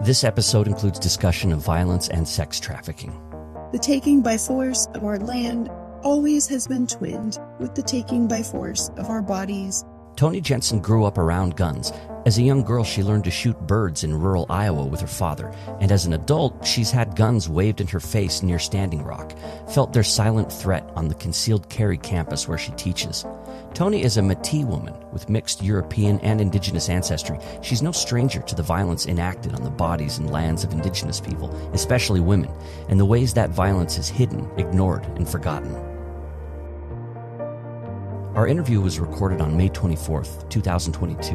This episode includes discussion of violence and sex trafficking. The taking by force of our land always has been twinned with the taking by force of our bodies. Toni Jensen grew up around guns. As a young girl, she learned to shoot birds in rural Iowa with her father. And as an adult, she's had guns waved in her face near Standing Rock, felt their silent threat on the concealed carry campus where she teaches. Toni is a Métis woman with mixed European and Indigenous ancestry. She's no stranger to the violence enacted on the bodies and lands of Indigenous people, especially women, and the ways that violence is hidden, ignored, and forgotten. Our interview was recorded on May 24th, 2022.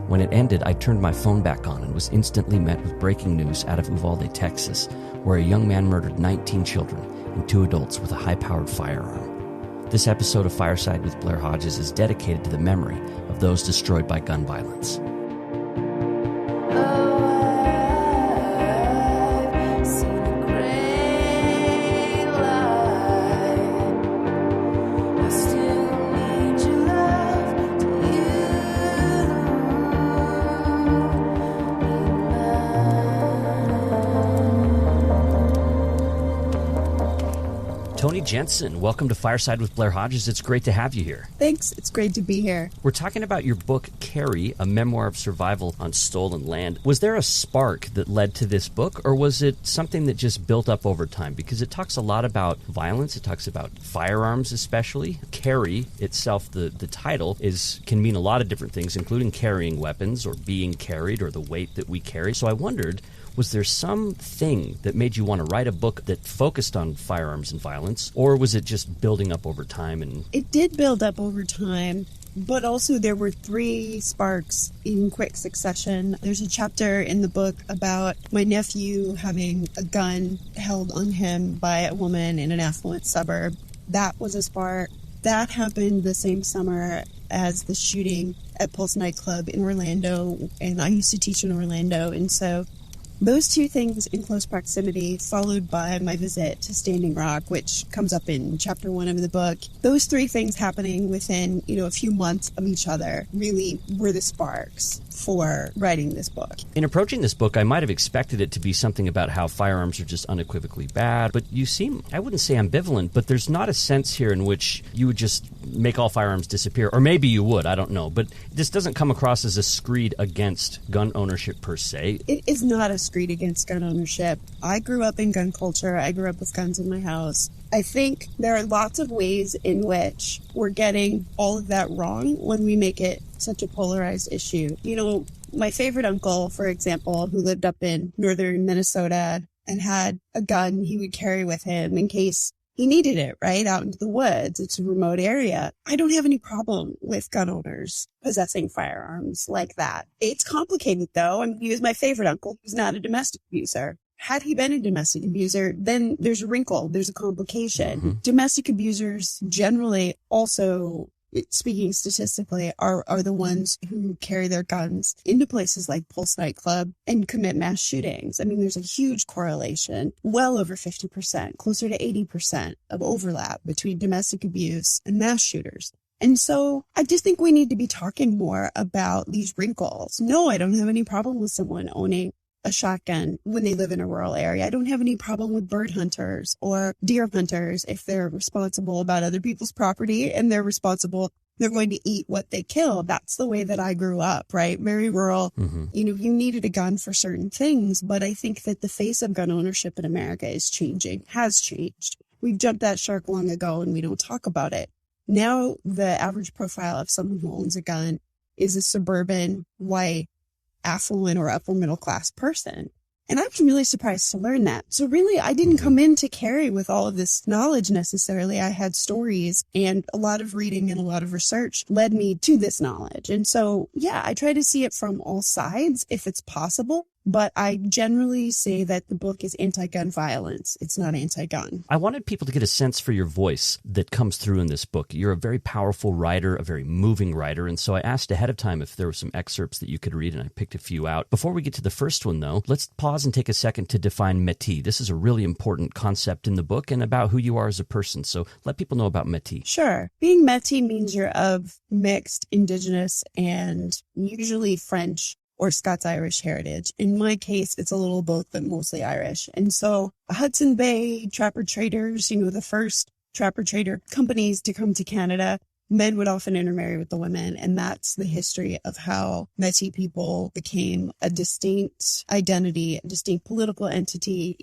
When it ended, I turned my phone back on and was instantly met with breaking news out of Uvalde, Texas, where a young man murdered 19 children and 2 adults with a high-powered firearm. This episode of Fireside with Blair Hodges is dedicated to the memory of those destroyed by gun violence. Toni Jensen, welcome to Fireside with Blair Hodges. It's great to have you here. Thanks. It's great to be here. We're talking about your book, Carry, a memoir of survival on stolen land. Was there a spark that led to this book, or was it something that just built up over time? Because it talks a lot about violence. It talks about firearms especially. Carry itself, the title, can mean a lot of different things, including carrying weapons or being carried or the weight that we carry. So I wondered, was there something that made you want to write a book that focused on firearms and violence, or was it just building up over time? And it did build up over time, but also there were 3 sparks in quick succession. There's a chapter in the book about my nephew having a gun held on him by a woman in an affluent suburb. That was a spark. That happened the same summer as the shooting at Pulse nightclub in Orlando, and I used to teach in Orlando, and so those 2 things in close proximity, followed by my visit to Standing Rock, which comes up in chapter 1 of the book. Those 3 things happening within, a few months of each other really were the sparks for writing this book. In approaching this book, I might have expected it to be something about how firearms are just unequivocally bad, but you seem, I wouldn't say ambivalent, but there's not a sense here in which you would just make all firearms disappear, or maybe you would, I don't know, but this doesn't come across as a screed against gun ownership per se. It is not a screed against gun ownership. I grew up in gun culture. I grew up with guns in my house. I think there are lots of ways in which we're getting all of that wrong when we make it such a polarized issue. My favorite uncle, for example, who lived up in northern Minnesota and had a gun he would carry with him in case he needed it, right, out into the woods. It's a remote area. I don't have any problem with gun owners possessing firearms like that. It's complicated, though. He was my favorite uncle. He was not a domestic abuser. Had he been a domestic abuser, then there's a wrinkle. There's a complication. Mm-hmm. Domestic abusers generally also, speaking statistically, are the ones who carry their guns into places like Pulse nightclub and commit mass shootings. There's a huge correlation, well over 50%, closer to 80% of overlap between domestic abuse and mass shooters. And so I just think we need to be talking more about these wrinkles. No, I don't have any problem with someone owning a shotgun when they live in a rural area. I don't have any problem with bird hunters or deer hunters if they're responsible about other people's property and they're going to eat what they kill. That's the way that I grew up, right? Very rural. Mm-hmm. You needed a gun for certain things, but I think that the face of gun ownership in America has changed. We've jumped that shark long ago and we don't talk about it. Now the average profile of someone who owns a gun is a suburban, white, affluent or upper middle class person. And I was really surprised to learn that. So really, I didn't come in to carry with all of this knowledge necessarily. I had stories, and a lot of reading and a lot of research led me to this knowledge. And so, I try to see it from all sides if it's possible. But I generally say that the book is anti-gun violence. It's not anti-gun. I wanted people to get a sense for your voice that comes through in this book. You're a very powerful writer, a very moving writer, and so I asked ahead of time if there were some excerpts that you could read, and I picked a few out. Before we get to the first one, though, let's pause and take a second to define Métis. This is a really important concept in the book and about who you are as a person, so let people know about Métis. Sure. Being Métis means you're of mixed, Indigenous, and usually French or Scots-Irish heritage. In my case, it's a little both, but mostly Irish. And so Hudson Bay trapper traders, the first trapper trader companies to come to Canada, men would often intermarry with the women. And that's the history of how Métis people became a distinct identity, a distinct political entity,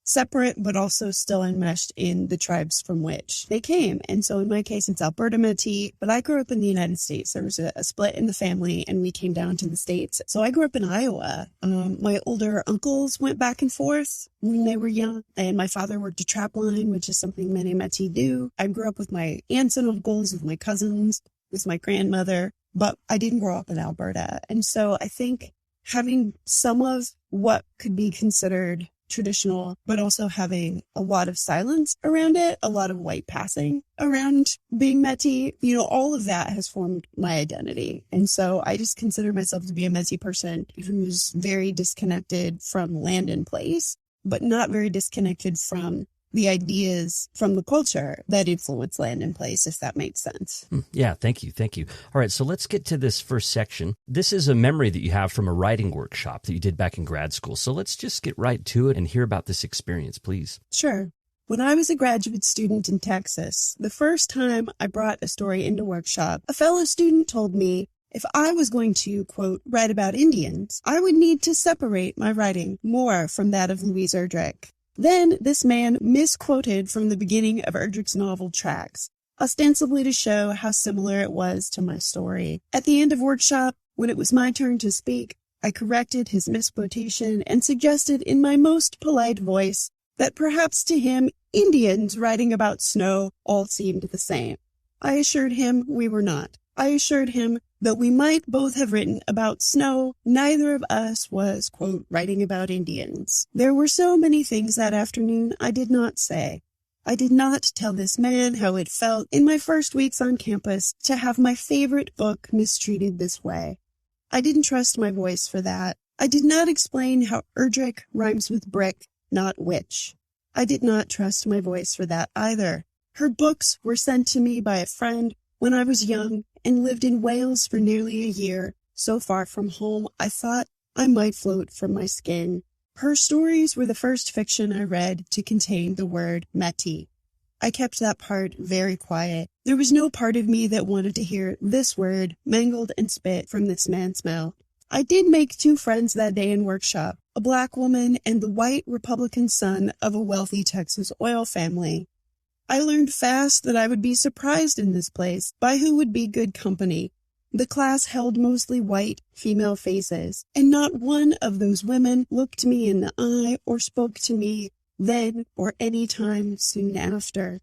separate, but also still enmeshed in the tribes from which they came. And so in my case, it's Alberta Métis, but I grew up in the United States. There was a split in the family and we came down to the States. So I grew up in Iowa. My older uncles went back and forth when they were young, and my father worked a trap line, which is something many Métis do. I grew up with my aunts and uncles, with my cousins, with my grandmother, but I didn't grow up in Alberta. And so I think having some of what could be considered traditional, but also having a lot of silence around it, a lot of white passing around being Métis, all of that has formed my identity. And so I just consider myself to be a Métis person who's very disconnected from land and place, but not very disconnected from the ideas from the culture that influence land and place, if that makes sense. Yeah, thank you. All right, so let's get to this first section. This is a memory that you have from a writing workshop that you did back in grad school. So let's just get right to it and hear about this experience, please. Sure. When I was a graduate student in Texas, the first time I brought a story into workshop, a fellow student told me if I was going to, quote, write about Indians, I would need to separate my writing more from that of Louise Erdrich. Then this man misquoted from the beginning of Erdrich's novel Tracks, ostensibly to show how similar it was to my story. At the end of workshop, when it was my turn to speak, I corrected his misquotation and suggested in my most polite voice that perhaps to him, Indians writing about snow all seemed the same. I assured him we were not. I assured him that we might both have written about snow, neither of us was, quote, writing about Indians. There were so many things that afternoon I did not say. I did not tell this man how it felt in my first weeks on campus to have my favorite book mistreated this way. I didn't trust my voice for that. I did not explain how Erdrich rhymes with brick, not witch. I did not trust my voice for that either. Her books were sent to me by a friend when I was young and lived in Wales for nearly a year, so far from home I thought I might float from my skin. Her stories were the first fiction I read to contain the word Métis. I kept that part very quiet. There was no part of me that wanted to hear this word mangled and spit from this man's mouth. I did make 2 friends that day in workshop, a black woman and the white Republican son of a wealthy Texas oil family. I learned fast that I would be surprised in this place by who would be good company. The class held mostly white female faces, and not one of those women looked me in the eye or spoke to me then or any time soon after.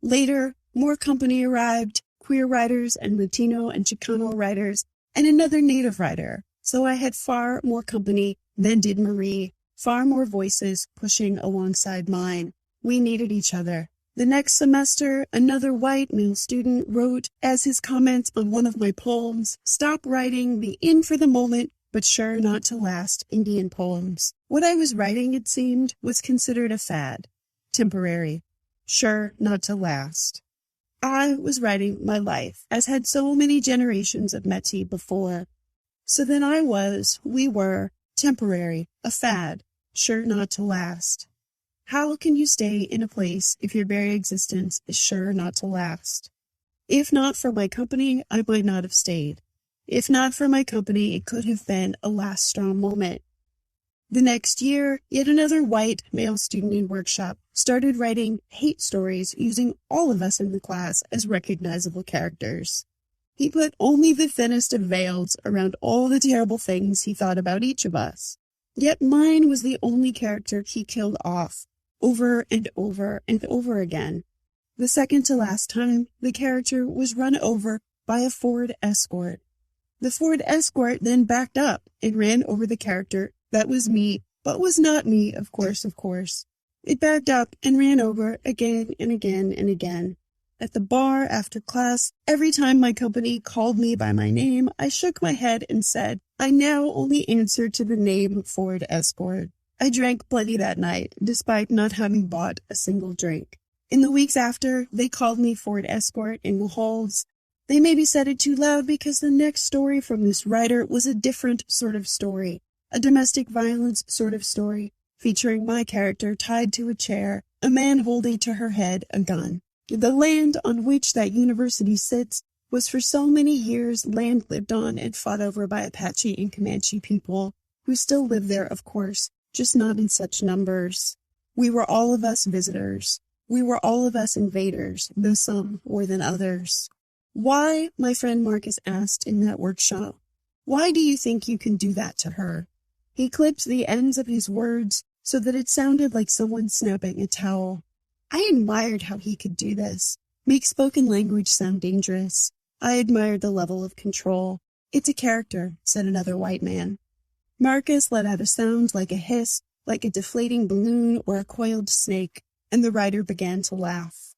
Later, more company arrived, queer writers and Latino and Chicano writers, and another Native writer. So I had far more company than did Marie, far more voices pushing alongside mine. We needed each other. The next semester, another white male student wrote as his comments on one of my poems, "Stop writing the in for the moment, but sure not to last Indian poems." What I was writing, it seemed, was considered a fad, temporary, sure not to last. I was writing my life, as had so many generations of Métis before. So then we were, temporary, a fad, sure not to last. How can you stay in a place if your very existence is sure not to last? If not for my company, I might not have stayed. If not for my company, it could have been a last strong moment. The next year, yet another white male student in workshop started writing hate stories using all of us in the class as recognizable characters. He put only the thinnest of veils around all the terrible things he thought about each of us. Yet mine was the only character he killed off, over and over and over again. The second to last time, the character was run over by a Ford Escort. The Ford Escort then backed up and ran over the character that was me, but was not me, of course. It backed up and ran over again and again and again. At the bar after class, every time my company called me by my name, I shook my head and said, I now only answer to the name Ford Escort. I drank plenty that night, despite not having bought a single drink. In the weeks after, they called me Ford Escort in the halls. They maybe said it too loud because the next story from this writer was a different sort of story, a domestic violence sort of story, featuring my character tied to a chair, a man holding to her head a gun. The land on which that university sits was for so many years land lived on and fought over by Apache and Comanche people, who still live there, of course, just not in such numbers. We were all of us visitors. We were all of us invaders, though some more than others. Why, my friend Marcus asked in that workshop, why do you think you can do that to her? He clipped the ends of his words so that it sounded like someone snapping a towel. I admired how he could do this, make spoken language sound dangerous. I admired the level of control. It's a character, said another white man. Marcus let out a sound like a hiss, like a deflating balloon or a coiled snake, and the writer began to laugh.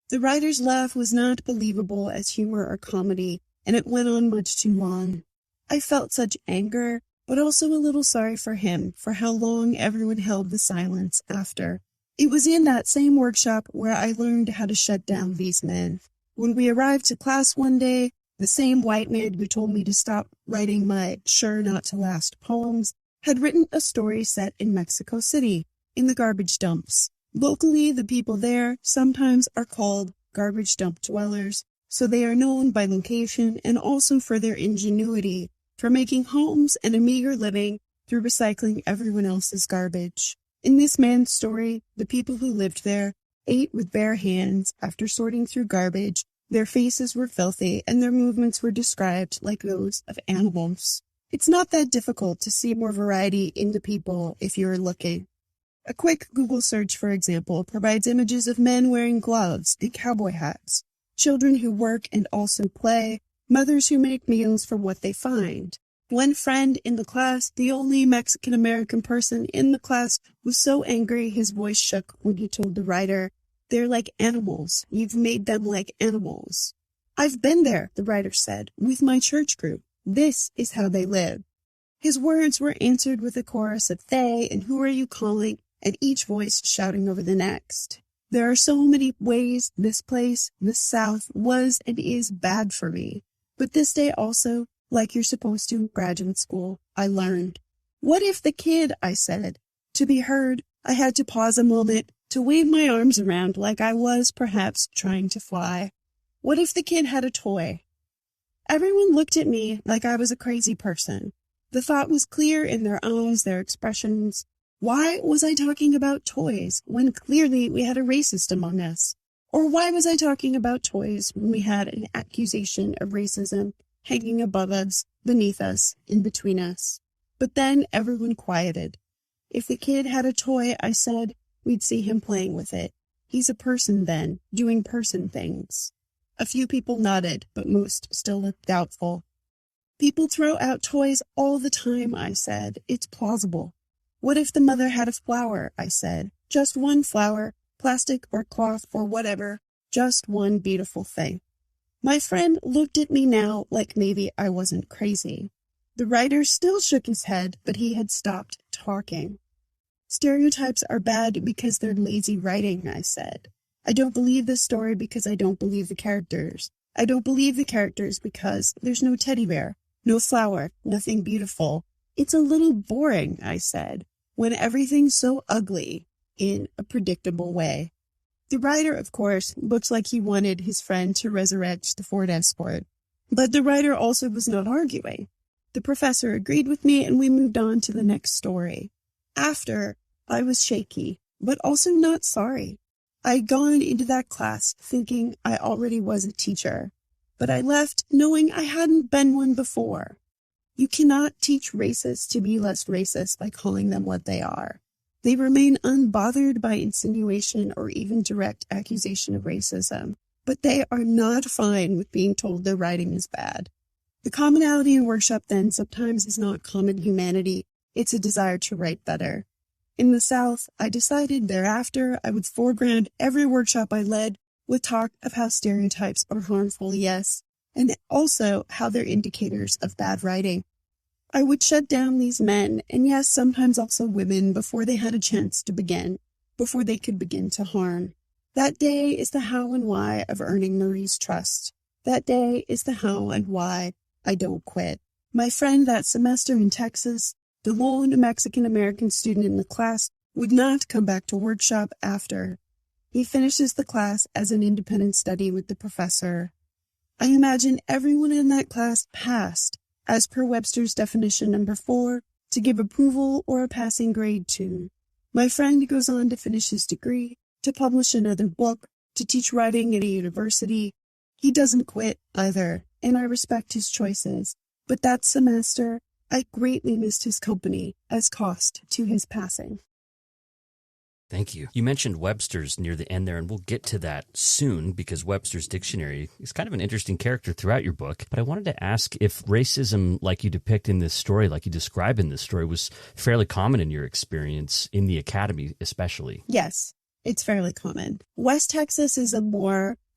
The writer's laugh was not believable as humor or comedy, and it went on much too long. I felt such anger, but also a little sorry for him, for how long everyone held the silence after. It was in that same workshop where I learned how to shut down these men. When we arrived to class one day, the same white man who told me to stop writing my sure not to last poems had written a story set in Mexico City, in the garbage dumps. Locally, the people there sometimes are called garbage dump dwellers, so they are known by location and also for their ingenuity, for making homes and a meager living through recycling everyone else's garbage. In this man's story, the people who lived there ate with bare hands after sorting through garbage. Their faces were filthy and their movements were described like those of animals. It's not that difficult to see more variety in the people if you're looking. A quick Google search, for example, provides images of men wearing gloves and cowboy hats, children who work and also play, mothers who make meals from what they find. One friend in the class, the only Mexican-American person in the class, was so angry his voice shook when he told the writer, "They're like animals. You've made them like animals." "I've been there," the writer said, "with my church group. This is how they live." His words were answered with a chorus of "they" and "who are you calling?" and each voice shouting over the next. There are so many ways this place, this South, was and is bad for me. But this day also, like you're supposed to in graduate school, I learned. What if the kid, I said. To be heard, I had to pause a moment to wave my arms around like I was, perhaps, trying to fly. What if the kid had a toy? Everyone looked at me like I was a crazy person. The thought was clear in their eyes, their expressions. Why was I talking about toys when clearly we had a racist among us? Or why was I talking about toys when we had an accusation of racism hanging above us, beneath us, in between us? But then everyone quieted. If the kid had a toy, I said, we'd see him playing with it. He's a person then, doing person things. A few people nodded, but most still looked doubtful. People throw out toys all the time, I said. It's plausible. What if the mother had a flower, I said. Just one flower, plastic or cloth or whatever, just one beautiful thing. My friend looked at me now like maybe I wasn't crazy. The writer still shook his head, but he had stopped talking. Stereotypes are bad because they're lazy writing, I said. I don't believe this story because I don't believe the characters. I don't believe the characters because there's no teddy bear, no flower, nothing beautiful. It's a little boring, I said, when everything's so ugly in a predictable way. The writer, of course, looked like he wanted his friend to resurrect the Ford Escort. But the writer also was not arguing. The professor agreed with me and we moved on to the next story. After, I was shaky, but also not sorry. I had gone into that class thinking I already was a teacher, but I left knowing I hadn't been one before. You cannot teach racists to be less racist by calling them what they are. They remain unbothered by insinuation or even direct accusation of racism, but they are not fine with being told their writing is bad. The commonality in workshop then sometimes is not common humanity, it's a desire to write better. In the South, I decided thereafter I would foreground every workshop I led with talk of how stereotypes are harmful, yes, and also how they're indicators of bad writing. I would shut down these men, and yes, sometimes also women, before they had a chance to begin, before they could begin to harm. That day is the how and why of earning Marie's trust. That day is the how and why I don't quit. My friend that semester in Texas, the lone Mexican-American student in the class, would not come back to workshop after. He finishes the class as an independent study with the professor. I imagine everyone in that class passed, as per Webster's definition number 4, to give approval or a passing grade to. My friend goes on to finish his degree, to publish another book, to teach writing at a university. He doesn't quit either, and I respect his choices. But that semester, I greatly missed his company as cost to his passing. Thank you. You mentioned Webster's near the end there, and we'll get to that soon because Webster's dictionary is kind of an interesting character throughout your book. But I wanted to ask if racism, like you depict in this story, like you describe in this story, was fairly common in your experience in the academy especially. Yes, it's fairly common. West Texas is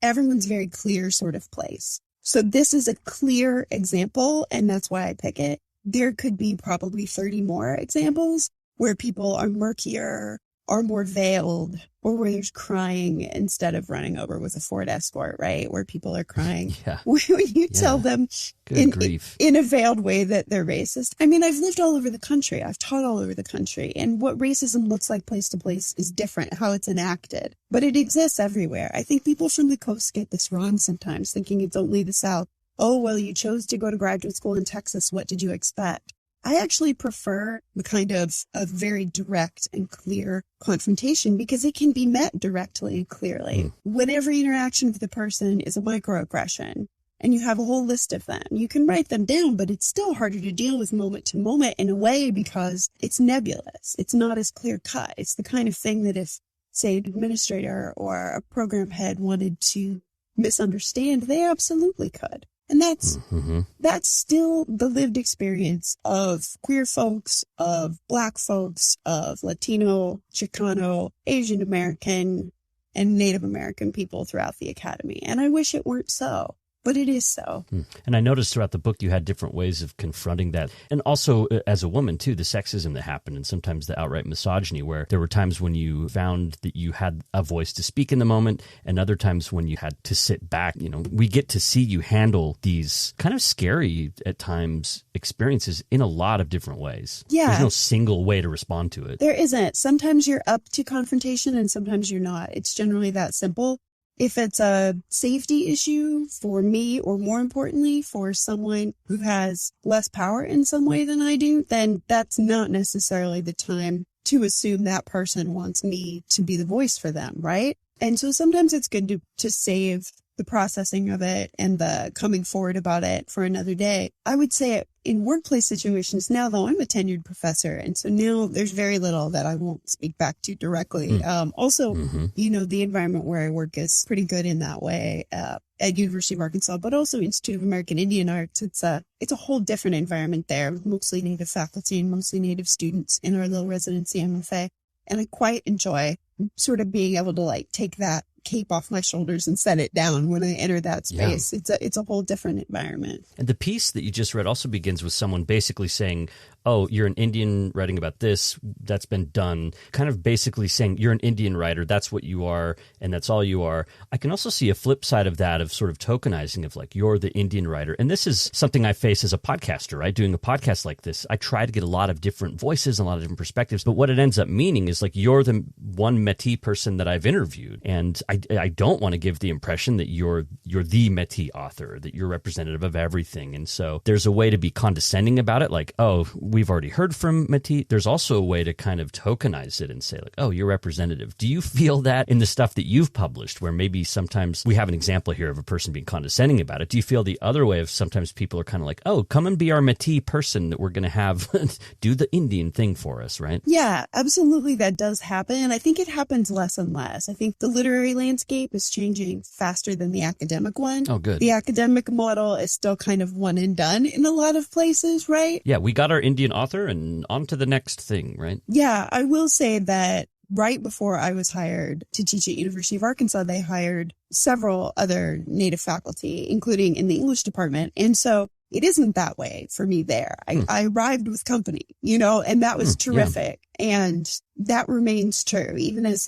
everyone's very clear sort of place. So this is a clear example, and that's why I pick it. There could be probably 30 more examples where people are murkier, are more veiled, or where there's crying instead of running over with a Ford Escort, right? Where people are crying. Yeah. When you tell them in a veiled way that they're racist. I mean, I've lived all over the country. I've taught all over the country. And what racism looks like place to place is different, how it's enacted. But it exists everywhere. I think people from the coast get this wrong sometimes, thinking it's only the South. Oh, well, you chose to go to graduate school in Texas. What did you expect? I actually prefer the kind of a very direct and clear confrontation because it can be met directly and clearly. When every interaction with the person is a microaggression and you have a whole list of them, you can write them down, but it's still harder to deal with moment to moment in a way because it's nebulous. It's not as clear cut. It's the kind of thing that if, say, an administrator or a program head wanted to misunderstand, they absolutely could. And that's still the lived experience of queer folks, of Black folks, of Latino, Chicano, Asian American, and Native American people throughout the academy. And I wish it weren't so. But it is so. And I noticed throughout the book you had different ways of confronting that. And also, as a woman, too, the sexism that happened and sometimes the outright misogyny, where there were times when you found that you had a voice to speak in the moment and other times when you had to sit back. You know, we get to see you handle these kind of scary, at times, experiences in a lot of different ways. Yeah. There's no single way to respond to it. There isn't. Sometimes you're up to confrontation and sometimes you're not. It's generally that simple. If it's a safety issue for me, or more importantly, for someone who has less power in some way than I do, then that's not necessarily the time to assume that person wants me to be the voice for them, right? And so sometimes it's good to save the processing of it and the coming forward about it for another day. I would say in workplace situations now, though, I'm a tenured professor. And so now there's very little that I won't speak back to directly. Also, you know, the environment where I work is pretty good in that way at University of Arkansas, but also Institute of American Indian Arts. It's a whole different environment there, mostly Native faculty and mostly Native students in our little residency MFA. And I quite enjoy sort of being able to like take that cape off my shoulders and set it down when I enter that space. Yeah. It's a whole different environment. And the piece that you just read also begins with someone basically saying, oh, you're an Indian writing about this, that's been done, kind of basically saying you're an Indian writer, that's what you are, and that's all you are. I can also see a flip side of that, of sort of tokenizing of like, you're the Indian writer. And this is something I face as a podcaster, right? Doing a podcast like this, I try to get a lot of different voices, a lot of different perspectives, but what it ends up meaning is like, you're the one Métis person that I've interviewed. And I don't want to give the impression that you're the Métis author, that you're representative of everything. And so there's a way to be condescending about it, like, oh, we've already heard from Métis. There's also a way to kind of tokenize it and say like, oh, you're representative. Do you feel that in the stuff that you've published, where maybe sometimes we have an example here of a person being condescending about it? Do you feel the other way of sometimes people are kind of like, oh, come and be our Métis person that we're going to have do the Indian thing for us, right? Yeah, absolutely. That does happen. And I think it happens less and less. I think the literary landscape is changing faster than the academic one. Oh, good. The academic model is still kind of one and done in a lot of places, right? Yeah, we got our Indian author and on to the next thing, right? Yeah, I will say that right before I was hired to teach at University of Arkansas, they hired several other Native faculty, including in the English department. And so it isn't that way for me there. I arrived with company, and that was terrific. Yeah. And that remains true, even as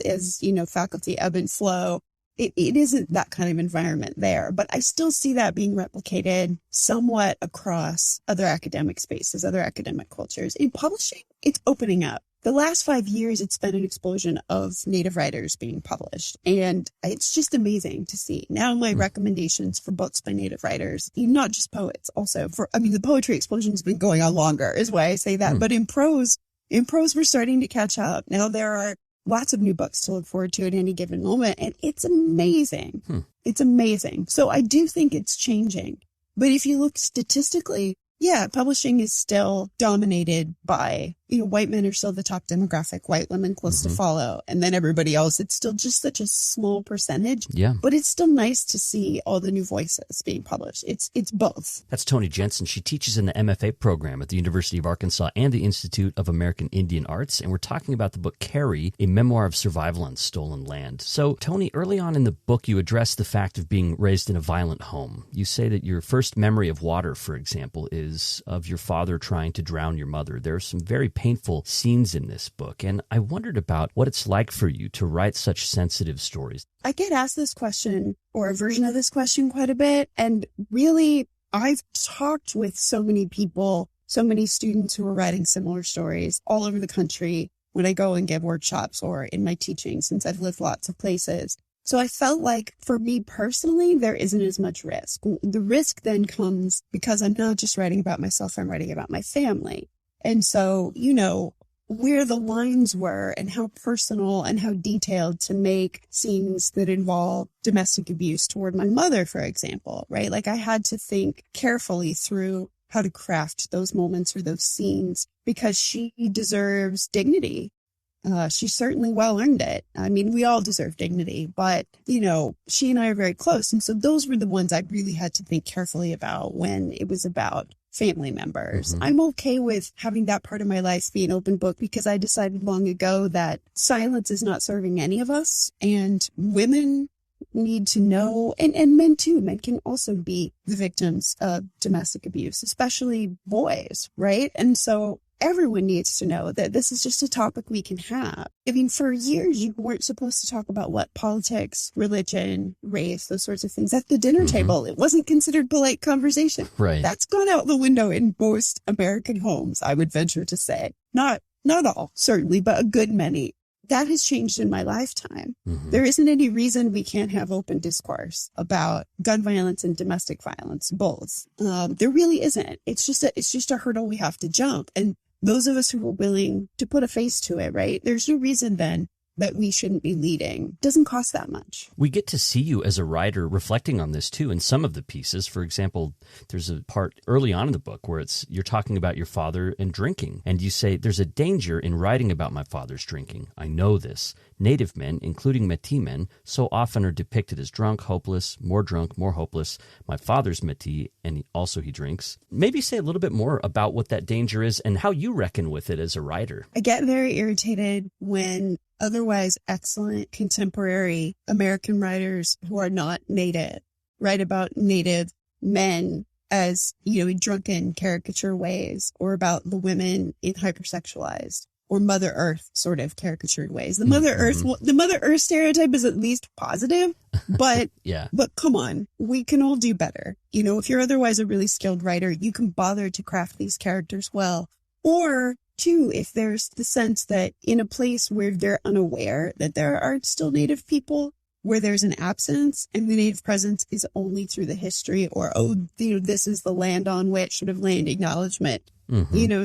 faculty ebb and flow. it isn't that kind of environment there. But I still see that being replicated somewhat across other academic spaces, other academic cultures. In publishing, it's opening up. The last 5 years, it's been an explosion of Native writers being published. And it's just amazing to see. Now my recommendations for books by Native writers, not just poets, also the poetry explosion has been going on longer is why I say that. But in prose, we're starting to catch up. Now there are lots of new books to look forward to at any given moment. And it's amazing. It's amazing. So I do think it's changing. But if you look statistically, yeah, publishing is still dominated by, white men are still the top demographic, white women close to follow, and then everybody else. It's still just such a small percentage. Yeah. But it's still nice to see all the new voices being published. It's both. That's Toni Jensen. She teaches in the MFA program at the University of Arkansas and the Institute of American Indian Arts. And we're talking about the book Carrie, a memoir of survival on stolen land. So, Toni, early on in the book, you address the fact of being raised in a violent home. You say that your first memory of water, for example, is of your father trying to drown your mother. There are some very painful scenes in this book, and I wondered about what it's like for you to write such sensitive stories. I get asked this question, or a version of this question, quite a bit, and really, I've talked with so many people, so many students who are writing similar stories all over the country when I go and give workshops or in my teaching, since I've lived lots of places. So I felt like for me personally, there isn't as much risk. The risk then comes because I'm not just writing about myself, I'm writing about my family. And so, where the lines were and how personal and how detailed to make scenes that involve domestic abuse toward my mother, for example, right? Like I had to think carefully through how to craft those moments or those scenes because she deserves dignity. She certainly well earned it. I mean, we all deserve dignity, but, she and I are very close. And so those were the ones I really had to think carefully about when it was about family members. I'm okay with having that part of my life be an open book because I decided long ago that silence is not serving any of us, and women need to know, and men too. Men can also be the victims of domestic abuse, especially boys, right? And so everyone needs to know that this is just a topic we can have. I mean, for years, you weren't supposed to talk about politics, religion, race, those sorts of things at the dinner table. It wasn't considered polite conversation. Right. That's gone out the window in most American homes, I would venture to say. Not all, certainly, but a good many. That has changed in my lifetime. There isn't any reason we can't have open discourse about gun violence and domestic violence, both. There really isn't. It's just a hurdle we have to jump. And those of us who are willing to put a face to it, right? There's no reason then that we shouldn't be leading. It doesn't cost that much. We get to see you as a writer reflecting on this too in some of the pieces. For example, there's a part early on in the book where you're talking about your father and drinking. And you say, there's a danger in writing about my father's drinking. I know this. Native men, including Métis men, so often are depicted as drunk, hopeless, more hopeless. My father's Métis, and he drinks. Maybe say a little bit more about what that danger is and how you reckon with it as a writer. I get very irritated when otherwise excellent contemporary American writers who are not Native write about Native men as, in drunken caricature ways, or about the women in hypersexualized or Mother Earth sort of caricatured ways. The Mother Earth stereotype is at least positive, but yeah. But come on, we can all do better. If you're otherwise a really skilled writer, you can bother to craft these characters well. Or two, if there's the sense that in a place where they're unaware that there are still Native people, where there's an absence and the Native presence is only through the history, or, this is the land on which, sort of land acknowledgement,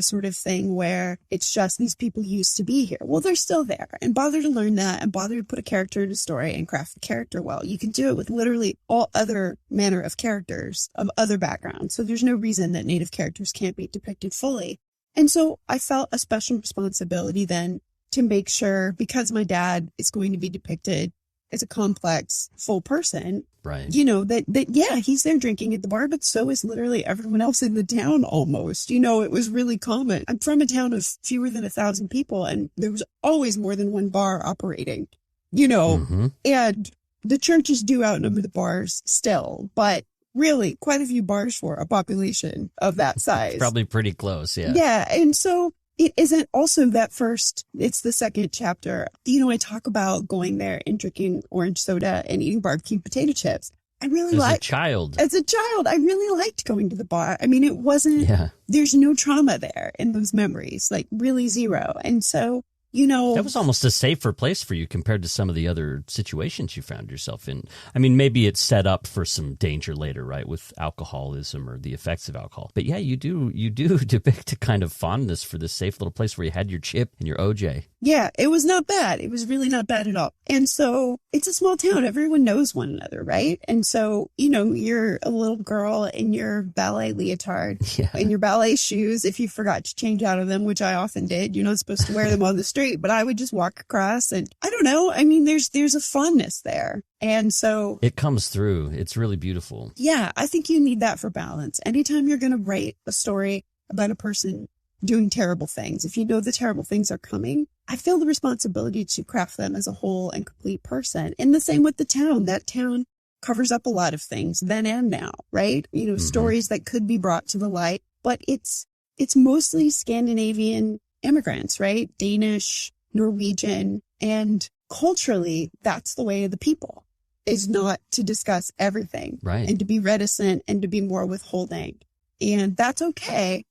sort of thing, where it's just these people used to be here. Well, they're still there, and bother to learn that, and bother to put a character in a story and craft the character well. You can do it with literally all other manner of characters of other backgrounds. So there's no reason that Native characters can't be depicted fully. And so I felt a special responsibility then to make sure, because my dad is going to be depicted as a complex, full person, right? That he's there drinking at the bar, but so is literally everyone else in the town almost. It was really common. I'm from a town of fewer than 1,000 people, and there was always more than one bar operating, and the churches do outnumber the bars still, but really quite a few bars for a population of that size. Probably pretty close, yeah. Yeah, and so it isn't also that first, it's the second chapter. I talk about going there and drinking orange soda and eating barbecue potato chips. I really liked, as a child, I really liked going to the bar. I mean, it wasn't, there's no trauma there in those memories, like really zero. And so, that was almost a safer place for you compared to some of the other situations you found yourself in. I mean, maybe it's set up for some danger later, right, with alcoholism or the effects of alcohol. But yeah, you do depict a kind of fondness for this safe little place where you had your chip and your OJ. Yeah, it was not bad. It was really not bad at all. And so it's a small town. Everyone knows one another, right? And so, you're a little girl in your ballet leotard and your ballet shoes. If you forgot to change out of them, which I often did, you're not supposed to wear them on the street, but I would just walk across and I don't know. I mean, there's a fondness there. And so it comes through. It's really beautiful. Yeah, I think you need that for balance. Anytime you're going to write a story about a person doing terrible things, if you know the terrible things are coming, I feel the responsibility to craft them as a whole and complete person. And the same with the town. That town covers up a lot of things then and now, right? Stories that could be brought to the light, but it's mostly Scandinavian immigrants, right? Danish, Norwegian, and culturally, that's the way of the people, is not to discuss everything, right? And to be reticent and to be more withholding. And that's okay.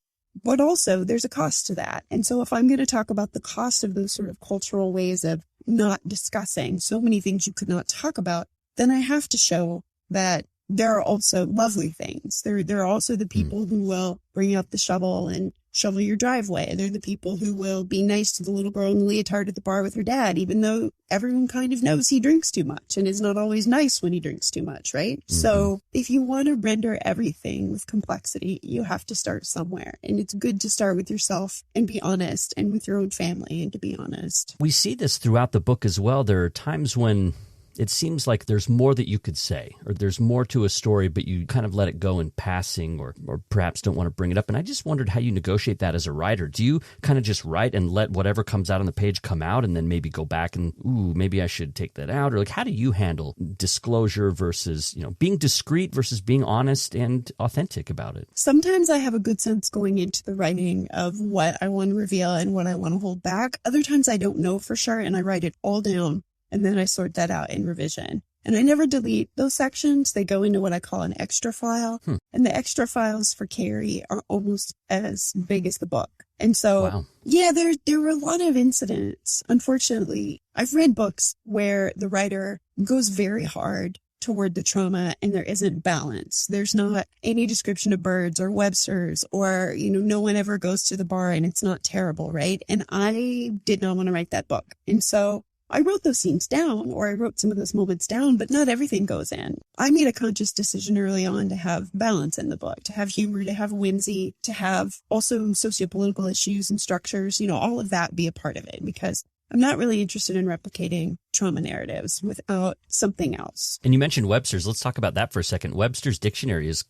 But also there's a cost to that. And so if I'm going to talk about the cost of those sort of cultural ways of not discussing so many things you could not talk about, then I have to show that there are also lovely things. There are also the people who will bring out the shovel and shovel your driveway. They're the people who will be nice to the little girl in the leotard at the bar with her dad, even though everyone kind of knows he drinks too much and is not always nice when he drinks too much, right? So if you want to render everything with complexity, you have to start somewhere. And it's good to start with yourself and be honest, and with your own family and to be honest. We see this throughout the book as well. There are times when it seems like there's more that you could say, or there's more to a story, but you kind of let it go in passing, or perhaps don't want to bring it up. And I just wondered how you negotiate that as a writer. Do you kind of just write and let whatever comes out on the page come out, and then maybe go back and, maybe I should take that out? Or like, how do you handle disclosure versus, being discreet versus being honest and authentic about it? Sometimes I have a good sense going into the writing of what I want to reveal and what I want to hold back. Other times I don't know for sure, and I write it all down. And then I sort that out in revision. And I never delete those sections. They go into what I call an extra file. And the extra files for Carrie are almost as big as the book. And so, there were a lot of incidents. Unfortunately, I've read books where the writer goes very hard toward the trauma and there isn't balance. There's not any description of birds or Webster's, or, no one ever goes to the bar and it's not terrible, right? And I did not want to write that book. And so I wrote those scenes down, or I wrote some of those moments down, but not everything goes in. I made a conscious decision early on to have balance in the book, to have humor, to have whimsy, to have also sociopolitical issues and structures, all of that be a part of it, because I'm not really interested in replicating trauma narratives without something else. And you mentioned Webster's. Let's talk about that for a second. Webster's dictionary is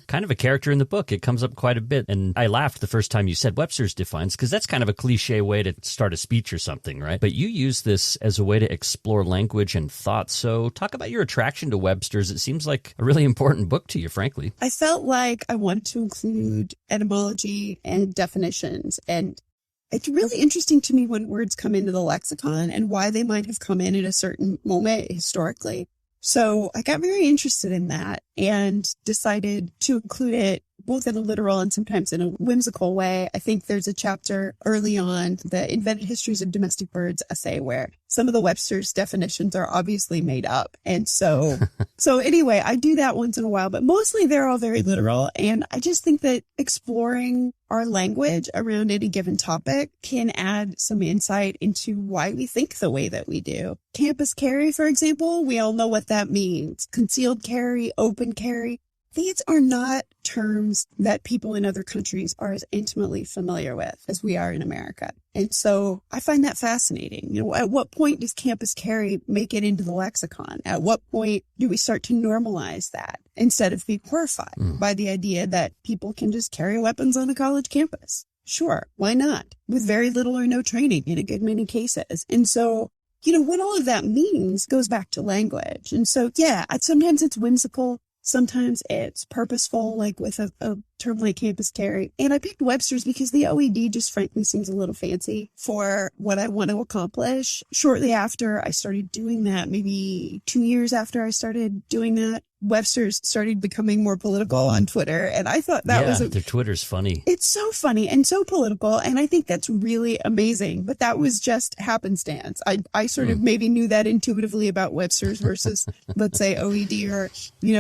kind of a character in the book. It comes up quite a bit. And I laughed the first time you said Webster's defines, because that's kind of a cliche way to start a speech or something, right? But you use this as a way to explore language and thought. So talk about your attraction to Webster's. It seems like a really important book to you, frankly. I felt like I wanted to include etymology and definitions, and it's really interesting to me when words come into the lexicon and why they might have come in at a certain moment historically. So I got very interested in that and decided to include it both in a literal and sometimes in a whimsical way. I think there's a chapter early on, the Invented Histories of Domestic Birds essay, where some of the Webster's definitions are obviously made up. And so anyway, I do that once in a while, but mostly they're all very literal. And I just think that exploring our language around any given topic can add some insight into why we think the way that we do. Campus carry, for example, we all know what that means. Concealed carry, open carry. These are not terms that people in other countries are as intimately familiar with as we are in America. And so I find that fascinating. At what point does campus carry make it into the lexicon? At what point do we start to normalize that instead of being horrified by the idea that people can just carry weapons on a college campus? Sure, why not? With very little or no training in a good many cases. And so, what all of that means goes back to language. And so, sometimes it's whimsical. Sometimes it's purposeful, like with a term like campus carry. And I picked Webster's because the OED just frankly seems a little fancy for what I want to accomplish. Shortly after I started doing that, maybe 2 years after I started doing that, Webster's started becoming more political on Twitter. And I thought that their Twitter's funny. It's so funny and so political. And I think that's really amazing. But that was just happenstance. I sort of maybe knew that intuitively about Webster's versus, let's say, OED or,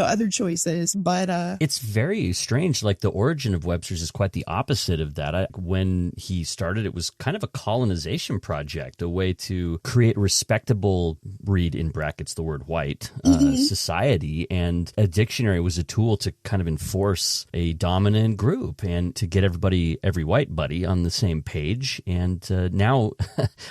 other choices. But it's very strange. Like the origin of Webster's is quite the opposite of that. When he started, it was kind of a colonization project, a way to create respectable, read in brackets the word white, society. And a dictionary was a tool to kind of enforce a dominant group and to get every white buddy on the same page. And now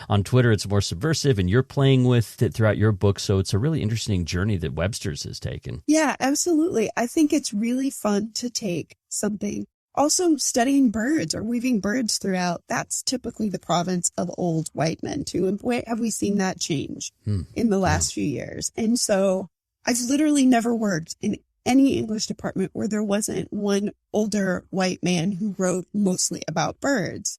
on Twitter, it's more subversive, and you're playing with it throughout your book. So it's a really interesting journey that Webster's has taken. Yeah, absolutely. I think it's really fun to take something. Also, studying birds or weaving birds throughout, that's typically the province of old white men too. And boy, have we seen that change in the last few years. And so I've literally never worked in any English department where there wasn't one older white man who wrote mostly about birds.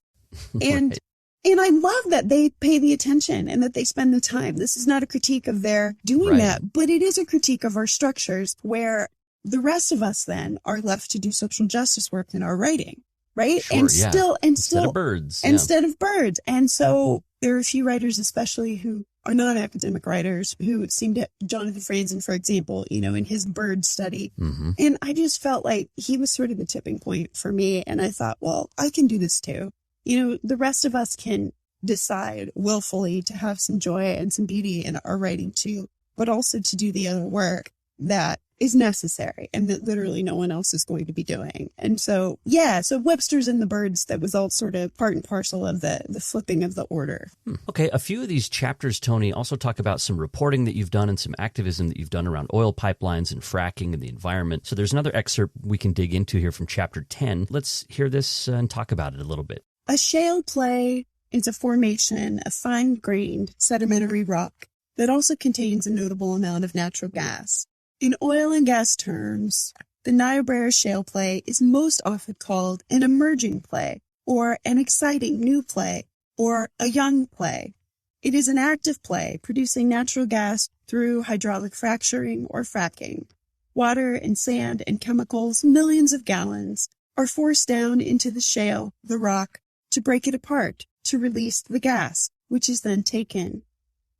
And Right. And I love that they pay the attention and that they spend the time. This is not a critique of their doing that, but it is a critique of our structures where the rest of us then are left to do social justice work in our writing, right? Sure, and yeah. still, Instead of birds. instead of birds. And so there are a few writers, especially who are non-academic writers, who seem to, Jonathan Franzen, for example, in his bird study. Mm-hmm. And I just felt like he was sort of the tipping point for me. And I thought, well, I can do this too. The rest of us can decide willfully to have some joy and some beauty in our writing too, but also to do the other work that is necessary and that literally no one else is going to be doing. And so, so Webster's and the birds, that was all sort of part and parcel of the flipping of the order. Okay, a few of these chapters, Toni, also talk about some reporting that you've done and some activism that you've done around oil pipelines and fracking and the environment. So there's another excerpt we can dig into here from chapter 10. Let's hear this and talk about it a little bit. A shale play is a formation of fine-grained sedimentary rock that also contains a notable amount of natural gas. In oil and gas terms, the Niobrara shale play is most often called an emerging play, or an exciting new play, or a young play. It is an active play producing natural gas through hydraulic fracturing or fracking. Water and sand and chemicals, millions of gallons, are forced down into the shale, the rock, to break it apart, to release the gas, which is then taken.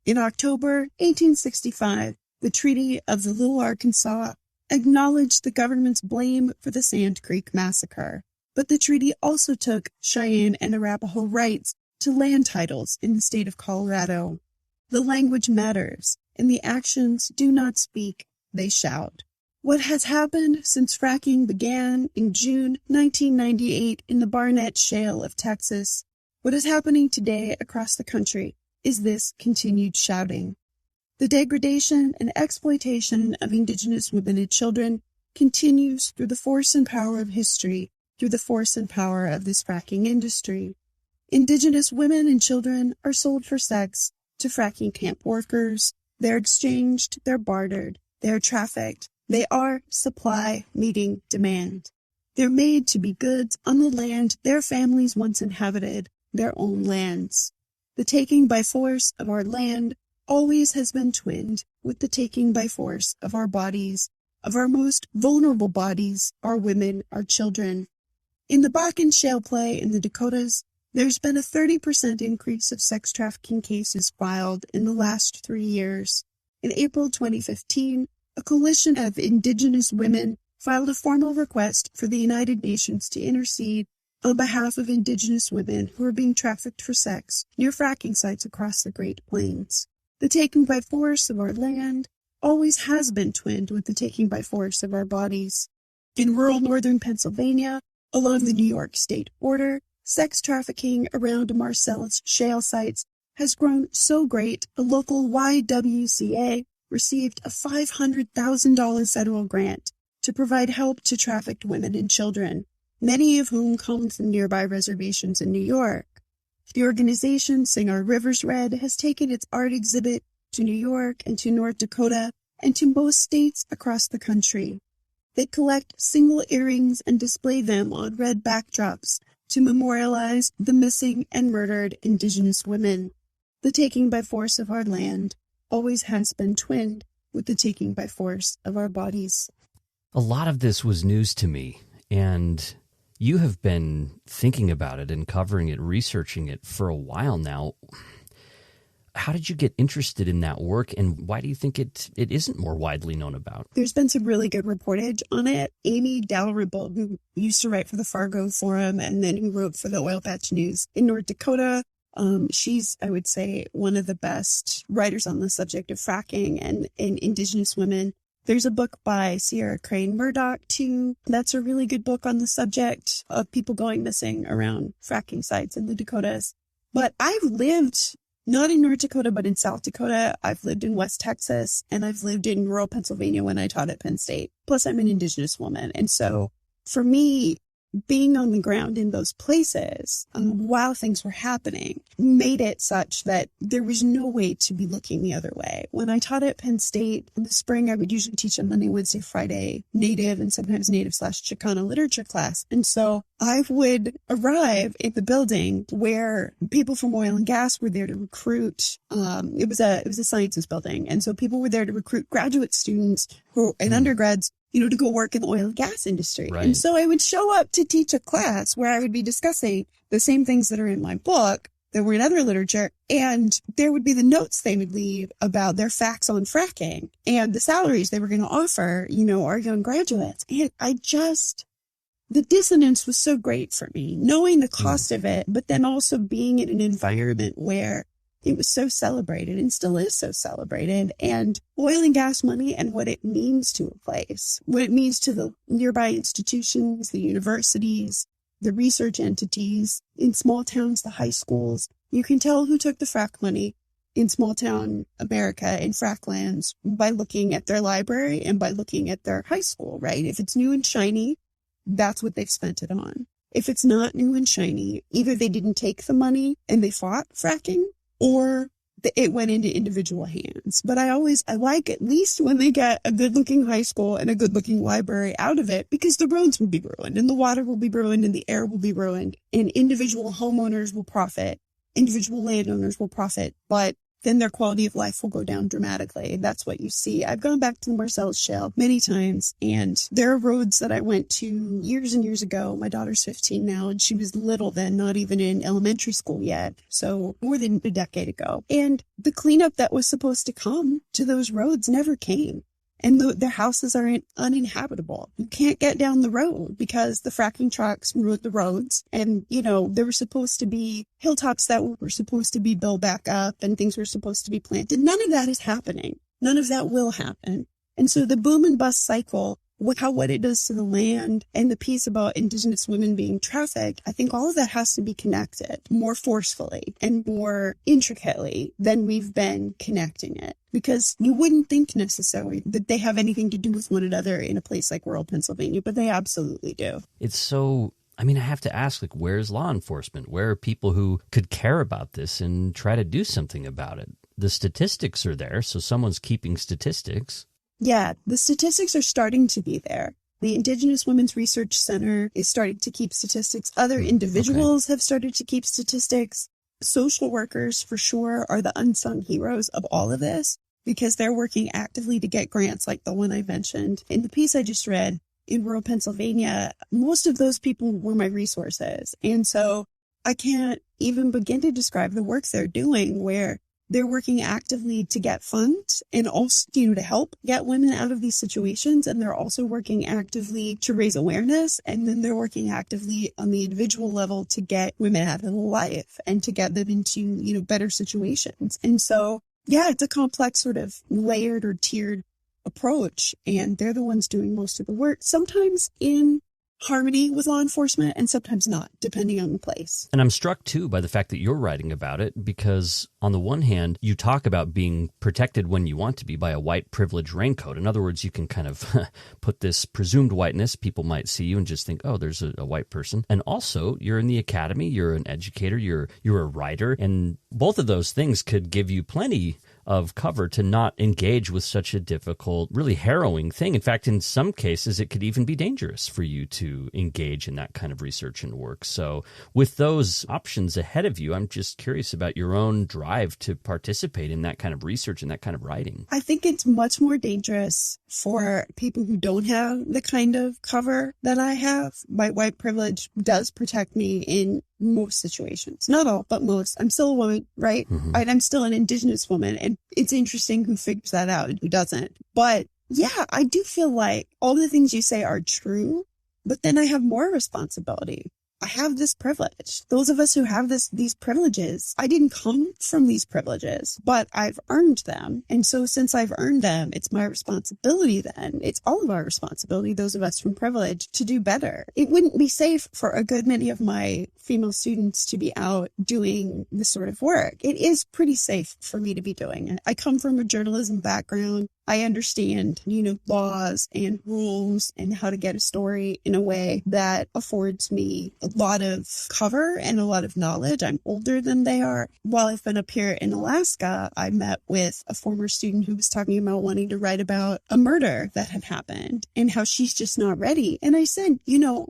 In October 1865, the Treaty of the Little Arkansas acknowledged the government's blame for the Sand Creek Massacre, but the treaty also took Cheyenne and Arapaho rights to land titles in the state of Colorado. The language matters, and the actions do not speak, they shout. What has happened since fracking began in June 1998 in the Barnett Shale of Texas, what is happening today across the country, is this continued shouting. The degradation and exploitation of Indigenous women and children continues through the force and power of history, through the force and power of this fracking industry. Indigenous women and children are sold for sex to fracking camp workers. They're exchanged, they're bartered, they're trafficked. They are supply meeting demand. They're made to be goods on the land their families once inhabited, their own lands. The taking by force of our land always has been twinned with the taking by force of our bodies, of our most vulnerable bodies, our women, our children. In the Bakken shale play in the Dakotas, there's been a 30% increase of sex trafficking cases filed in the last 3 years. In April 2015, a coalition of Indigenous women filed a formal request for the United Nations to intercede on behalf of Indigenous women who are being trafficked for sex near fracking sites across the Great Plains. The taking by force of our land always has been twinned with the taking by force of our bodies. In rural northern Pennsylvania, along the New York state border, sex trafficking around Marcellus shale sites has grown so great a local YWCA received a $500,000 federal grant to provide help to trafficked women and children, many of whom come from nearby reservations in New York. The organization Sing Our Rivers Red has taken its art exhibit to New York and to North Dakota and to most states across the country. They collect single earrings and display them on red backdrops to memorialize the missing and murdered Indigenous women. The taking by force of our land always has been twinned with the taking by force of our bodies. A lot of this was news to me, and you have been thinking about it and covering it, researching it for a while now. How did you get interested in that work, and why do you think it isn't more widely known about? There's been some really good reportage on it. Amy Dalrymple, who used to write for the Fargo Forum and then who wrote for the Oil Patch News in North Dakota, she's, I would say, one of the best writers on the subject of fracking and Indigenous women. There's a book by Sierra Crane Murdoch, too. That's a really good book on the subject of people going missing around fracking sites in the Dakotas. But I've lived not in North Dakota, but in South Dakota. I've lived in West Texas, and I've lived in rural Pennsylvania when I taught at Penn State. Plus, I'm an Indigenous woman. And so for me, being on the ground in those places while things were happening made it such that there was no way to be looking the other way. When I taught at Penn State in the spring, I would usually teach on Monday, Wednesday, Friday, Native and sometimes Native/Chicana literature class. And so I would arrive in the building where people from oil and gas were there to recruit. It was a sciences building. And so people were there to recruit graduate students and undergrads, to go work in the oil and gas industry. Right. And so I would show up to teach a class where I would be discussing the same things that are in my book that were in other literature. And there would be the notes they would leave about their facts on fracking and the salaries they were going to offer, our young graduates. And the dissonance was so great for me, knowing the cost of it, but then also being in an environment where it was so celebrated and still is so celebrated. And oil and gas money and what it means to a place, what it means to the nearby institutions, the universities, the research entities, in small towns, the high schools. You can tell who took the frack money in small town America in frack lands by looking at their library and by looking at their high school, right? If it's new and shiny, that's what they've spent it on. If it's not new and shiny, either they didn't take the money and they fought fracking, or it went into individual hands. But I like at least when they get a good-looking high school and a good-looking library out of it, because the roads will be ruined and the water will be ruined and the air will be ruined and individual homeowners will profit, individual landowners will profit, but then their quality of life will go down dramatically. That's what you see. I've gone back to the Marcellus Shale many times, and there are roads that I went to years and years ago. My daughter's 15 now, and she was little then, not even in elementary school yet. So more than a decade ago. And the cleanup that was supposed to come to those roads never came. And their houses are uninhabitable. You can't get down the road because the fracking trucks ruined the roads. And, there were supposed to be hilltops that were supposed to be built back up and things were supposed to be planted. None of that is happening. None of that will happen. And so the boom and bust cycle, what it does to the land and the piece about Indigenous women being trafficked, I think all of that has to be connected more forcefully and more intricately than we've been connecting it. Because you wouldn't think necessarily that they have anything to do with one another in a place like rural Pennsylvania, but they absolutely do. It's so, I have to ask, where's law enforcement? Where are people who could care about this and try to do something about it? The statistics are there, so someone's keeping statistics. Yeah, the statistics are starting to be there. The Indigenous Women's Research Center is starting to keep statistics. Other individuals have started to keep statistics. Social workers, for sure, are the unsung heroes of all of this because they're working actively to get grants like the one I mentioned. In the piece I just read in rural Pennsylvania, most of those people were my resources. And so I can't even begin to describe the work they're doing where they're working actively to get funds and also, to help get women out of these situations. And they're also working actively to raise awareness. And then they're working actively on the individual level to get women out of life and to get them into, better situations. And so, yeah, it's a complex sort of layered or tiered approach. And they're the ones doing most of the work, sometimes in harmony with law enforcement and sometimes not, depending on the place. And I'm struck, too, by the fact that you're writing about it because, on the one hand, you talk about being protected when you want to be by a white privilege raincoat. In other words, you can kind of put this presumed whiteness. People might see you and just think, oh, there's a white person. And also, you're in the academy, you're an educator, you're a writer, and both of those things could give you plenty of cover to not engage with such a difficult, really harrowing thing. In fact, in some cases, it could even be dangerous for you to engage in that kind of research and work. So with those options ahead of you, I'm just curious about your own drive to participate in that kind of research and that kind of writing. I think it's much more dangerous for people who don't have the kind of cover that I have. My white privilege does protect me in most situations. Not all, but most. I'm still a woman, right? Mm-hmm. I'm still an Indigenous woman. And it's interesting who figures that out and who doesn't. But yeah, I do feel like all the things you say are true, but then I have more responsibility. I have this privilege. Those of us who have these privileges, I didn't come from these privileges, but I've earned them. And so since I've earned them, it's my responsibility then. It's all of our responsibility, those of us from privilege, to do better. It wouldn't be safe for a good many of my female students to be out doing this sort of work. It is pretty safe for me to be doing it. I come from a journalism background. I understand, laws and rules and how to get a story in a way that affords me a lot of cover and a lot of knowledge. I'm older than they are. While I've been up here in Alaska, I met with a former student who was talking about wanting to write about a murder that had happened and how she's just not ready. And I said,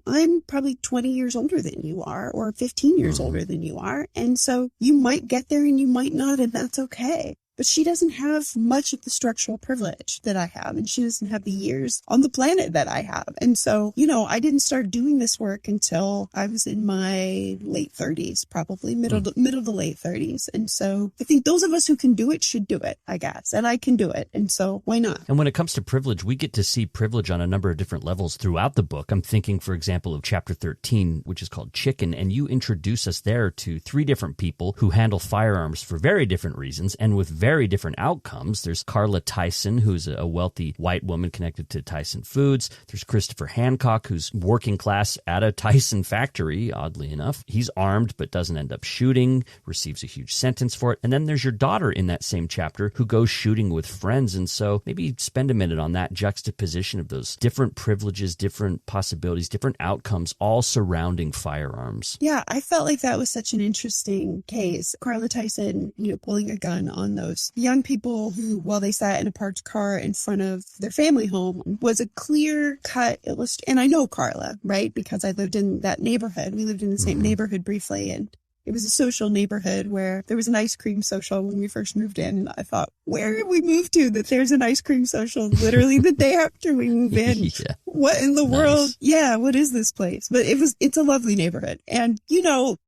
I'm probably 20 years older than you are, or 15 years older than you are. And so you might get there and you might not, and that's okay. But she doesn't have much of the structural privilege that I have, and she doesn't have the years on the planet that I have. And so, I didn't start doing this work until I was in my late 30s, probably middle to late 30s. And so I think those of us who can do it should do it, I guess. And I can do it. And so why not? And when it comes to privilege, we get to see privilege on a number of different levels throughout the book. I'm thinking, for example, of chapter 13, which is called Chicken, and you introduce us there to 3 different people who handle firearms for very different reasons and with very different outcomes. There's Carla Tyson, who's a wealthy white woman connected to Tyson Foods. There's Christopher Hancock, who's working class at a Tyson factory, oddly enough. He's armed but doesn't end up shooting, receives a huge sentence for it. And then there's your daughter in that same chapter who goes shooting with friends. And so maybe spend a minute on that juxtaposition of those different privileges, different possibilities, different outcomes, all surrounding firearms. Yeah, I felt like that was such an interesting case. Carla Tyson, pulling a gun on those young people who, while they sat in a parked car in front of their family home, was a clear-cut illustration. And I know Carla, right? Because I lived in that neighborhood. We lived in the same neighborhood briefly, and it was a social neighborhood where there was an ice cream social when we first moved in. And I thought, where have we moved to that there's an ice cream social literally the day after we move in? Yeah. What in the world? Yeah, what is this place? But it's a lovely neighborhood. And,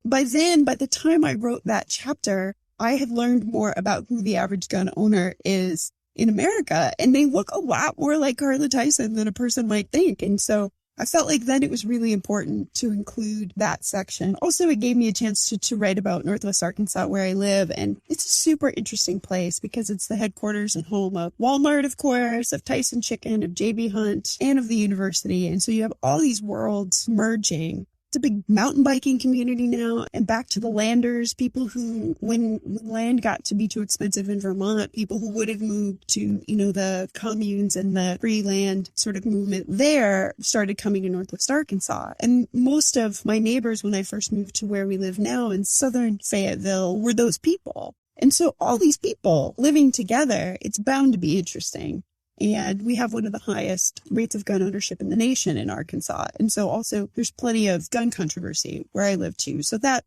by the time I wrote that chapter, I had learned more about who the average gun owner is in America, and they look a lot more like Carla Tyson than a person might think. And so I felt like then it was really important to include that section. Also, it gave me a chance to write about Northwest Arkansas, where I live. And it's a super interesting place because it's the headquarters and home of Walmart, of course, of Tyson Chicken, of J.B. Hunt, and of the university. And so you have all these worlds merging. It's a big mountain biking community now. And back to the landers, people who, when land got to be too expensive in Vermont, people who would have moved to, the communes and the free land sort of movement there started coming to Northwest Arkansas. And most of my neighbors, when I first moved to where we live now in southern Fayetteville, were those people. And so all these people living together, it's bound to be interesting. And we have one of the highest rates of gun ownership in the nation in Arkansas. And so also there's plenty of gun controversy where I live too. So that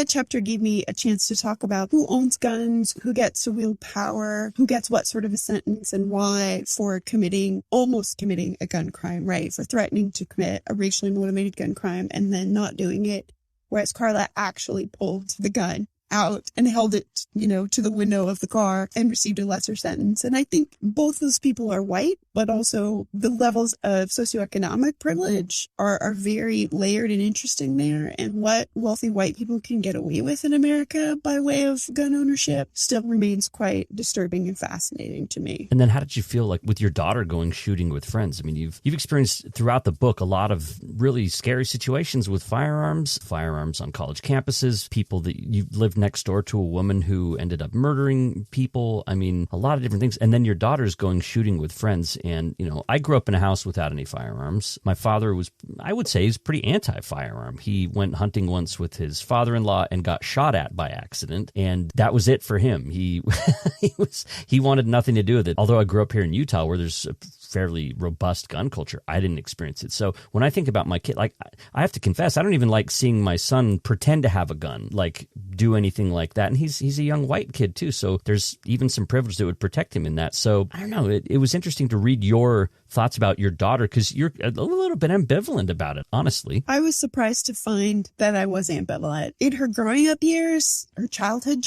chapter gave me a chance to talk about who owns guns, who gets to wield power, who gets what sort of a sentence and why for almost committing a gun crime, right? For threatening to commit a racially motivated gun crime and then not doing it. Whereas Carla actually pulled the gun out and held it, to the window of the car and received a lesser sentence. And I think both those people are white, but also the levels of socioeconomic privilege are very layered and interesting there. And what wealthy white people can get away with in America by way of gun ownership still remains quite disturbing and fascinating to me. And then how did you feel like with your daughter going shooting with friends? I mean, you've experienced throughout the book a lot of really scary situations with firearms on college campuses, people that you've lived lived next door to a woman who ended up murdering people. I mean, a lot of different things. And then your daughter's going shooting with friends. And, I grew up in a house without any firearms. My father was, I would say, he's pretty anti-firearm. He went hunting once with his father-in-law and got shot at by accident. And that was it for him. He he wanted nothing to do with it. Although I grew up here in Utah where there's a fairly robust gun culture, I didn't experience it. So when I think about my kid, like, I have to confess, I don't even like seeing my son pretend to have a gun, like do anything like that. And he's a young white kid too. So there's even some privilege that would protect him in that. So I don't know. It was interesting to read your thoughts about your daughter because you're a little bit ambivalent about it, honestly. I was surprised to find that I was ambivalent. In her growing up years, her childhood,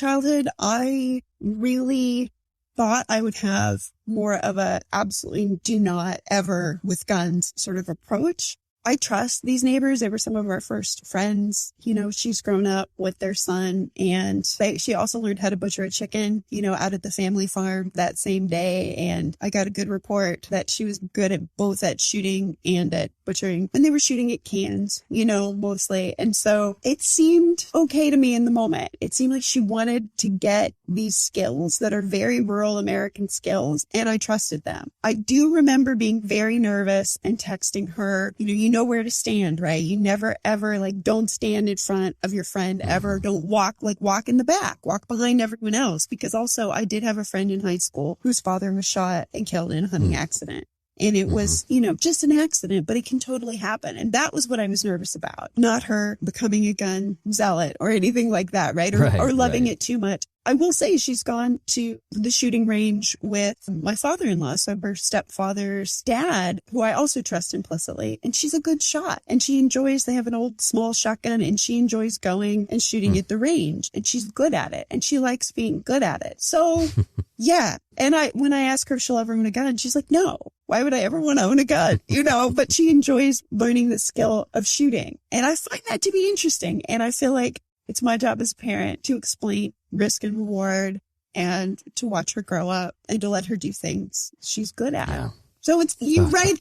I really thought I would have more of a absolutely do not ever with guns sort of approach. I trust these neighbors. They were some of our first friends. She's grown up with their son, and she also learned how to butcher a chicken, out at the family farm that same day. And I got a good report that she was good at both at shooting and at butchering. And they were shooting at cans, mostly. And so it seemed okay to me in the moment. It seemed like she wanted to get these skills that are very rural American skills, and I trusted them. I do remember being very nervous and texting her, you know where to stand, right? You never ever don't stand in front of your friend ever. Don't walk in the back, walk behind everyone else. Because also I did have a friend in high school whose father was shot and killed in a hunting accident. And it was, just an accident, but it can totally happen. And that was what I was nervous about. Not her becoming a gun zealot or anything like that, right? Or loving it too much. I will say she's gone to the shooting range with my father-in-law, so her stepfather's dad, who I also trust implicitly. And she's a good shot. And they have an old small shotgun, and she enjoys going and shooting at the range. And she's good at it. And she likes being good at it. So, yeah. And when I ask her if she'll ever own a gun, she's like, no. Why would I ever want to own a gun? But she enjoys learning the skill of shooting. And I find that to be interesting. And I feel like it's my job as a parent to explain risk and reward and to watch her grow up and to let her do things she's good at. Yeah. So you're right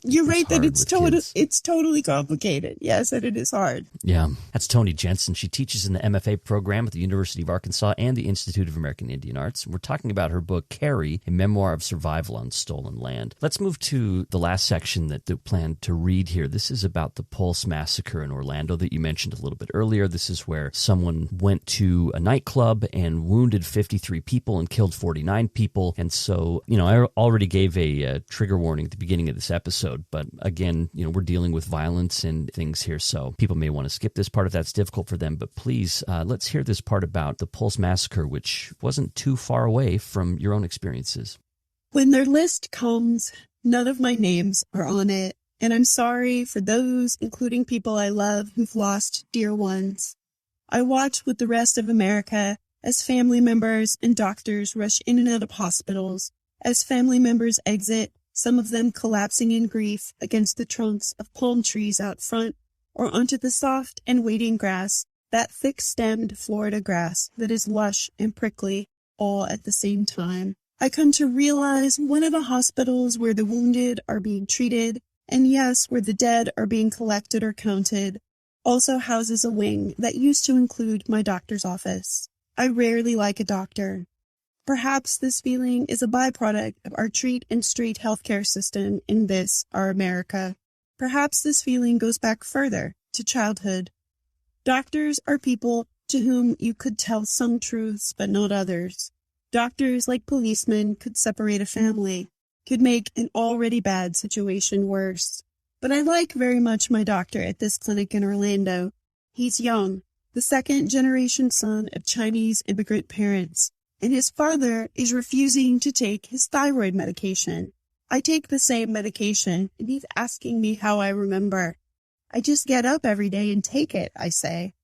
that it's totally complicated. Yes, and it is hard. Yeah. That's Toni Jensen. She teaches in the MFA program at the University of Arkansas and the Institute of American Indian Arts. We're talking about her book, Carrie, A Memoir of Survival on Stolen Land. Let's move to the last section that we plan to read here. This is about the Pulse Massacre in Orlando that you mentioned a little bit earlier. This is where someone went to a nightclub and wounded 53 people and killed 49 people. And so, I already gave a trigger warning at the beginning of this episode, but again, we're dealing with violence and things here, so people may want to skip this part if that's difficult for them, but please, let's hear this part about the Pulse Massacre, which wasn't too far away from your own experiences. When their list comes, none of my names are on it, and I'm sorry for those, including people I love, who've lost dear ones. I watch with the rest of America as family members and doctors rush in and out of hospitals, as family members exit, some of them collapsing in grief against the trunks of palm trees out front or onto the soft and waiting grass, that thick-stemmed Florida grass that is lush and prickly all at the same time. I come to realize one of the hospitals where the wounded are being treated, and yes, where the dead are being collected or counted, also houses a wing that used to include my doctor's office. I rarely like a doctor. Perhaps this feeling is a byproduct of our treat and street healthcare system in this, our America. Perhaps this feeling goes back further, to childhood. Doctors are people to whom you could tell some truths, but not others. Doctors, like policemen, could separate a family, could make an already bad situation worse. But I like very much my doctor at this clinic in Orlando. He's young, the second-generation son of Chinese immigrant parents, and his father is refusing to take his thyroid medication. I take the same medication, and he's asking me how I remember. I just get up every day and take it, I say.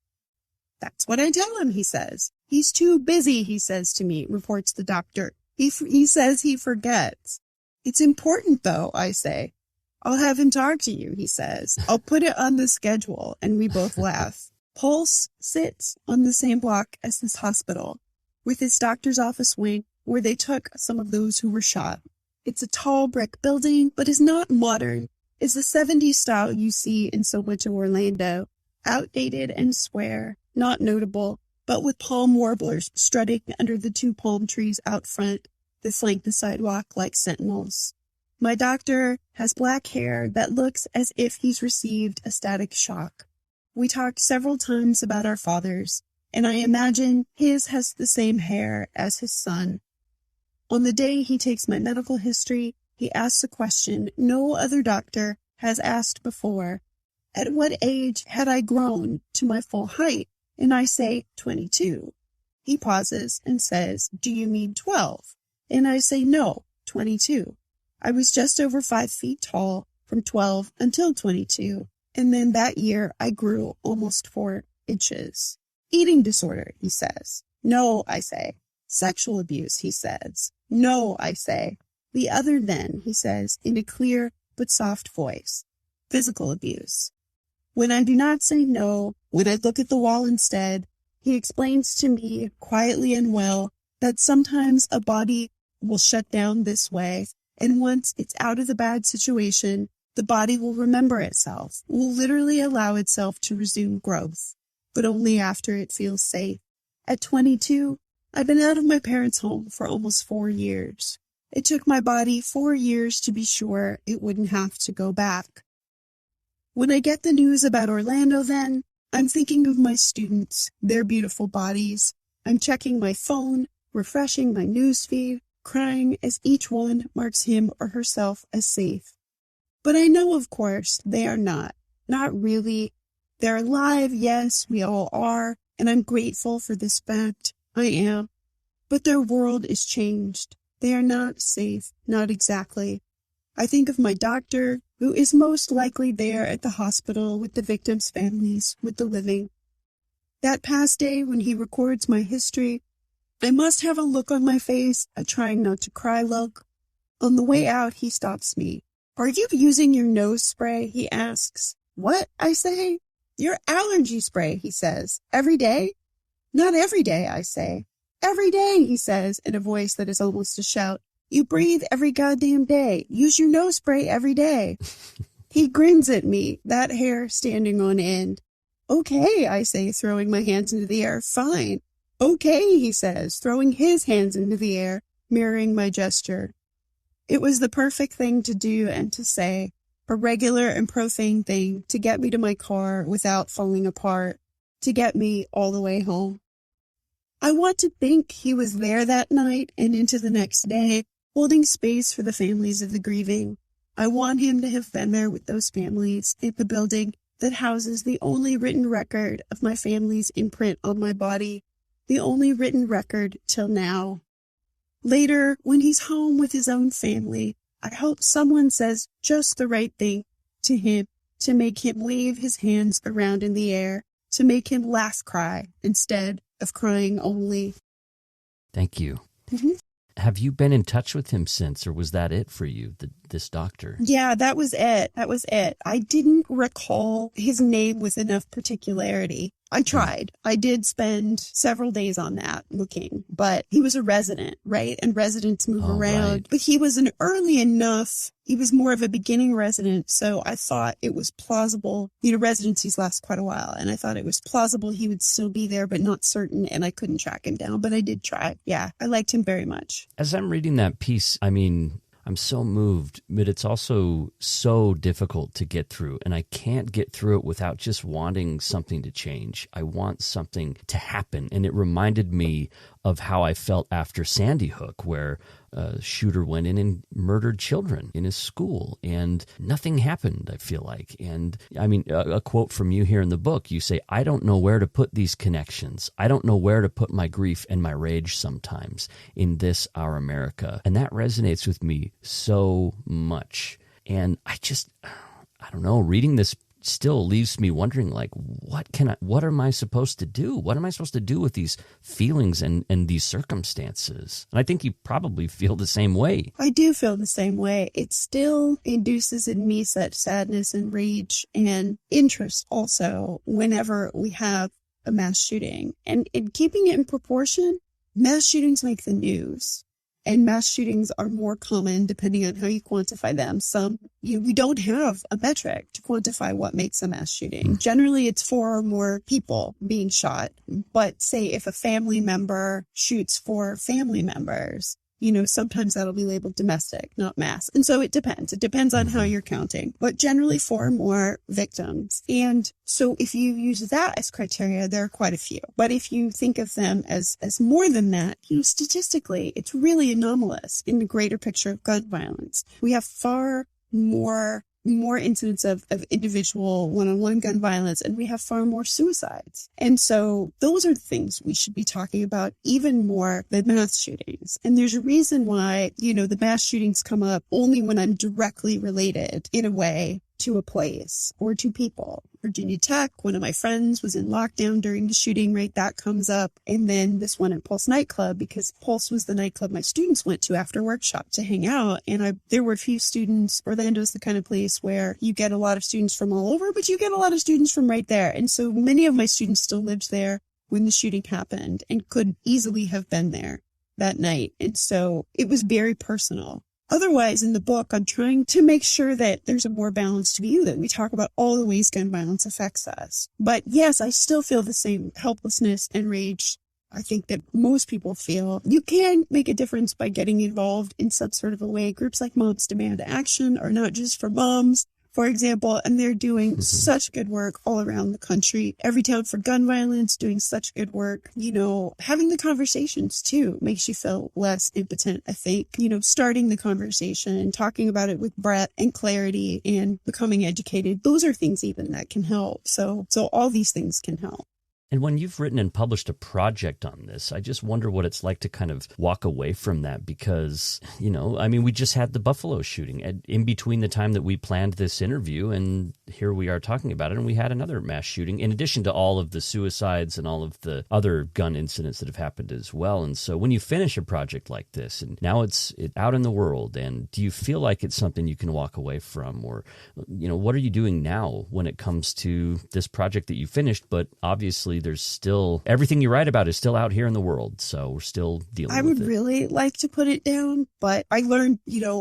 That's what I tell him, he says. He's too busy, he says to me, reports the doctor. He says he forgets. It's important, though, I say. I'll have him talk to you, he says. I'll put it on the schedule, and we both laugh. Pulse sits on the same block as this hospital, with its doctor's office wing, where they took some of those who were shot. It's a tall brick building, but is not modern. It's the 70s style you see in so much of Orlando. Outdated and square, not notable, but with palm warblers strutting under the 2 palm trees out front that flank the sidewalk like sentinels. My doctor has black hair that looks as if he's received a static shock. We talked several times about our fathers, and I imagine his has the same hair as his son. On the day he takes my medical history, he asks a question no other doctor has asked before. At what age had I grown to my full height? And I say 22. He pauses and says, do you mean 12? And I say, no, 22. I was just over 5 feet tall from 12 until 22. And then that year I grew almost 4 inches. Eating disorder, he says. No, I say. Sexual abuse, he says. No, I say. The other then, he says, in a clear but soft voice. Physical abuse. When I do not say no, when I look at the wall instead, he explains to me quietly and well that sometimes a body will shut down this way, and once it's out of the bad situation, the body will remember itself, will literally allow itself to resume growth, but only after it feels safe. At 22, I've been out of my parents' home for almost 4 years. It took my body 4 years to be sure it wouldn't have to go back. When I get the news about Orlando then, I'm thinking of my students, their beautiful bodies. I'm checking my phone, refreshing my newsfeed, crying as each one marks him or herself as safe. But I know, of course, they are not. Not really. They're alive, yes, we all are, and I'm grateful for this fact. I am. But their world is changed. They are not safe, not exactly. I think of my doctor, who is most likely there at the hospital with the victims' families, with the living. That past day when he records my history, I must have a look on my face, a trying not to cry look. On the way out, he stops me. Are you using your nose spray? He asks. What? I say. Your allergy spray, he says. Every day? Not every day, I say. Every day, he says, in a voice that is almost a shout. You breathe every goddamn day. Use your nose spray every day. He grins at me, that hair standing on end. Okay, I say, throwing my hands into the air. Fine. Okay, he says, throwing his hands into the air, mirroring my gesture. It was the perfect thing to do and to say, a regular and profane thing to get me to my car without falling apart, to get me all the way home. I want to think he was there that night and into the next day, holding space for the families of the grieving. I want him to have been there with those families in the building that houses the only written record of my family's imprint on my body, the only written record till now. Later, when he's home with his own family, I hope someone says just the right thing to him to make him wave his hands around in the air, to make him laugh cry instead of crying only. Thank you. Mm-hmm. Have you been in touch with him since, or was that it for you, this doctor? Yeah, that was it. I didn't recall his name with enough particularity. I tried. I did spend several days on that looking, but he was a resident, right? And residents move around. Right. But he was he was more of a beginning resident, so I thought it was plausible. Residencies last quite a while, and I thought it was plausible he would still be there, but not certain, and I couldn't track him down, but I did try. Yeah, I liked him very much. As I'm reading that piece, I'm so moved, but it's also so difficult to get through. And I can't get through it without just wanting something to change. I want something to happen. And it reminded me of how I felt after Sandy Hook, where a shooter went in and murdered children in his school, and nothing happened, I feel like. And a quote from you here in the book, you say, I don't know where to put these connections. I don't know where to put my grief and my rage sometimes in this, our America. And that resonates with me so much. And I don't know, reading this still leaves me wondering, like, what am I supposed to do? What am I supposed to do with these feelings and these circumstances? And I think you probably feel the same way. I do feel the same way. It still induces in me such sadness and rage and interest also whenever we have a mass shooting. And in keeping it in proportion, mass shootings make the news. And mass shootings are more common depending on how you quantify them. Some, we don't have a metric to quantify what makes a mass shooting. Generally, it's 4 or more people being shot. But say if a family member shoots 4 family members, sometimes that'll be labeled domestic, not mass. And so it depends. It depends on how you're counting, but generally 4 or more victims. And so if you use that as criteria, there are quite a few. But if you think of them as more than that, statistically, it's really anomalous in the greater picture of gun violence. We have far more incidents of individual one-on-one gun violence, and we have far more suicides. And so those are the things we should be talking about even more than mass shootings. And there's a reason why, the mass shootings come up only when I'm directly related in a way to a place or to people. Virginia Tech, one of my friends was in lockdown during the shooting, right? That comes up. And then this one at Pulse nightclub, because Pulse was the nightclub my students went to after workshop to hang out. And there were a few students. Orlando's the kind of place where you get a lot of students from all over, but you get a lot of students from right there. And so many of my students still lived there when the shooting happened and could easily have been there that night. And so it was very personal. Otherwise, in the book, I'm trying to make sure that there's a more balanced view, that we talk about all the ways gun violence affects us. But yes, I still feel the same helplessness and rage I think that most people feel. You can make a difference by getting involved in some sort of a way. Groups like Moms Demand Action are not just for moms, for example, and they're doing such good work all around the country. Every Town for Gun Violence doing such good work. Having the conversations too makes you feel less impotent, I think. Starting the conversation, talking about it with breadth and clarity and becoming educated. Those are things even that can help. So all these things can help. And when you've written and published a project on this, I just wonder what it's like to kind of walk away from that because, we just had the Buffalo shooting in between the time that we planned this interview and here we are talking about it. And we had another mass shooting in addition to all of the suicides and all of the other gun incidents that have happened as well. And so when you finish a project like this and now it's out in the world, and do you feel like it's something you can walk away from? Or, what are you doing now when it comes to this project that you finished, but obviously there's still everything you write about is still out here in the world. So we're still dealing with it. I would really like to put it down, but I learned,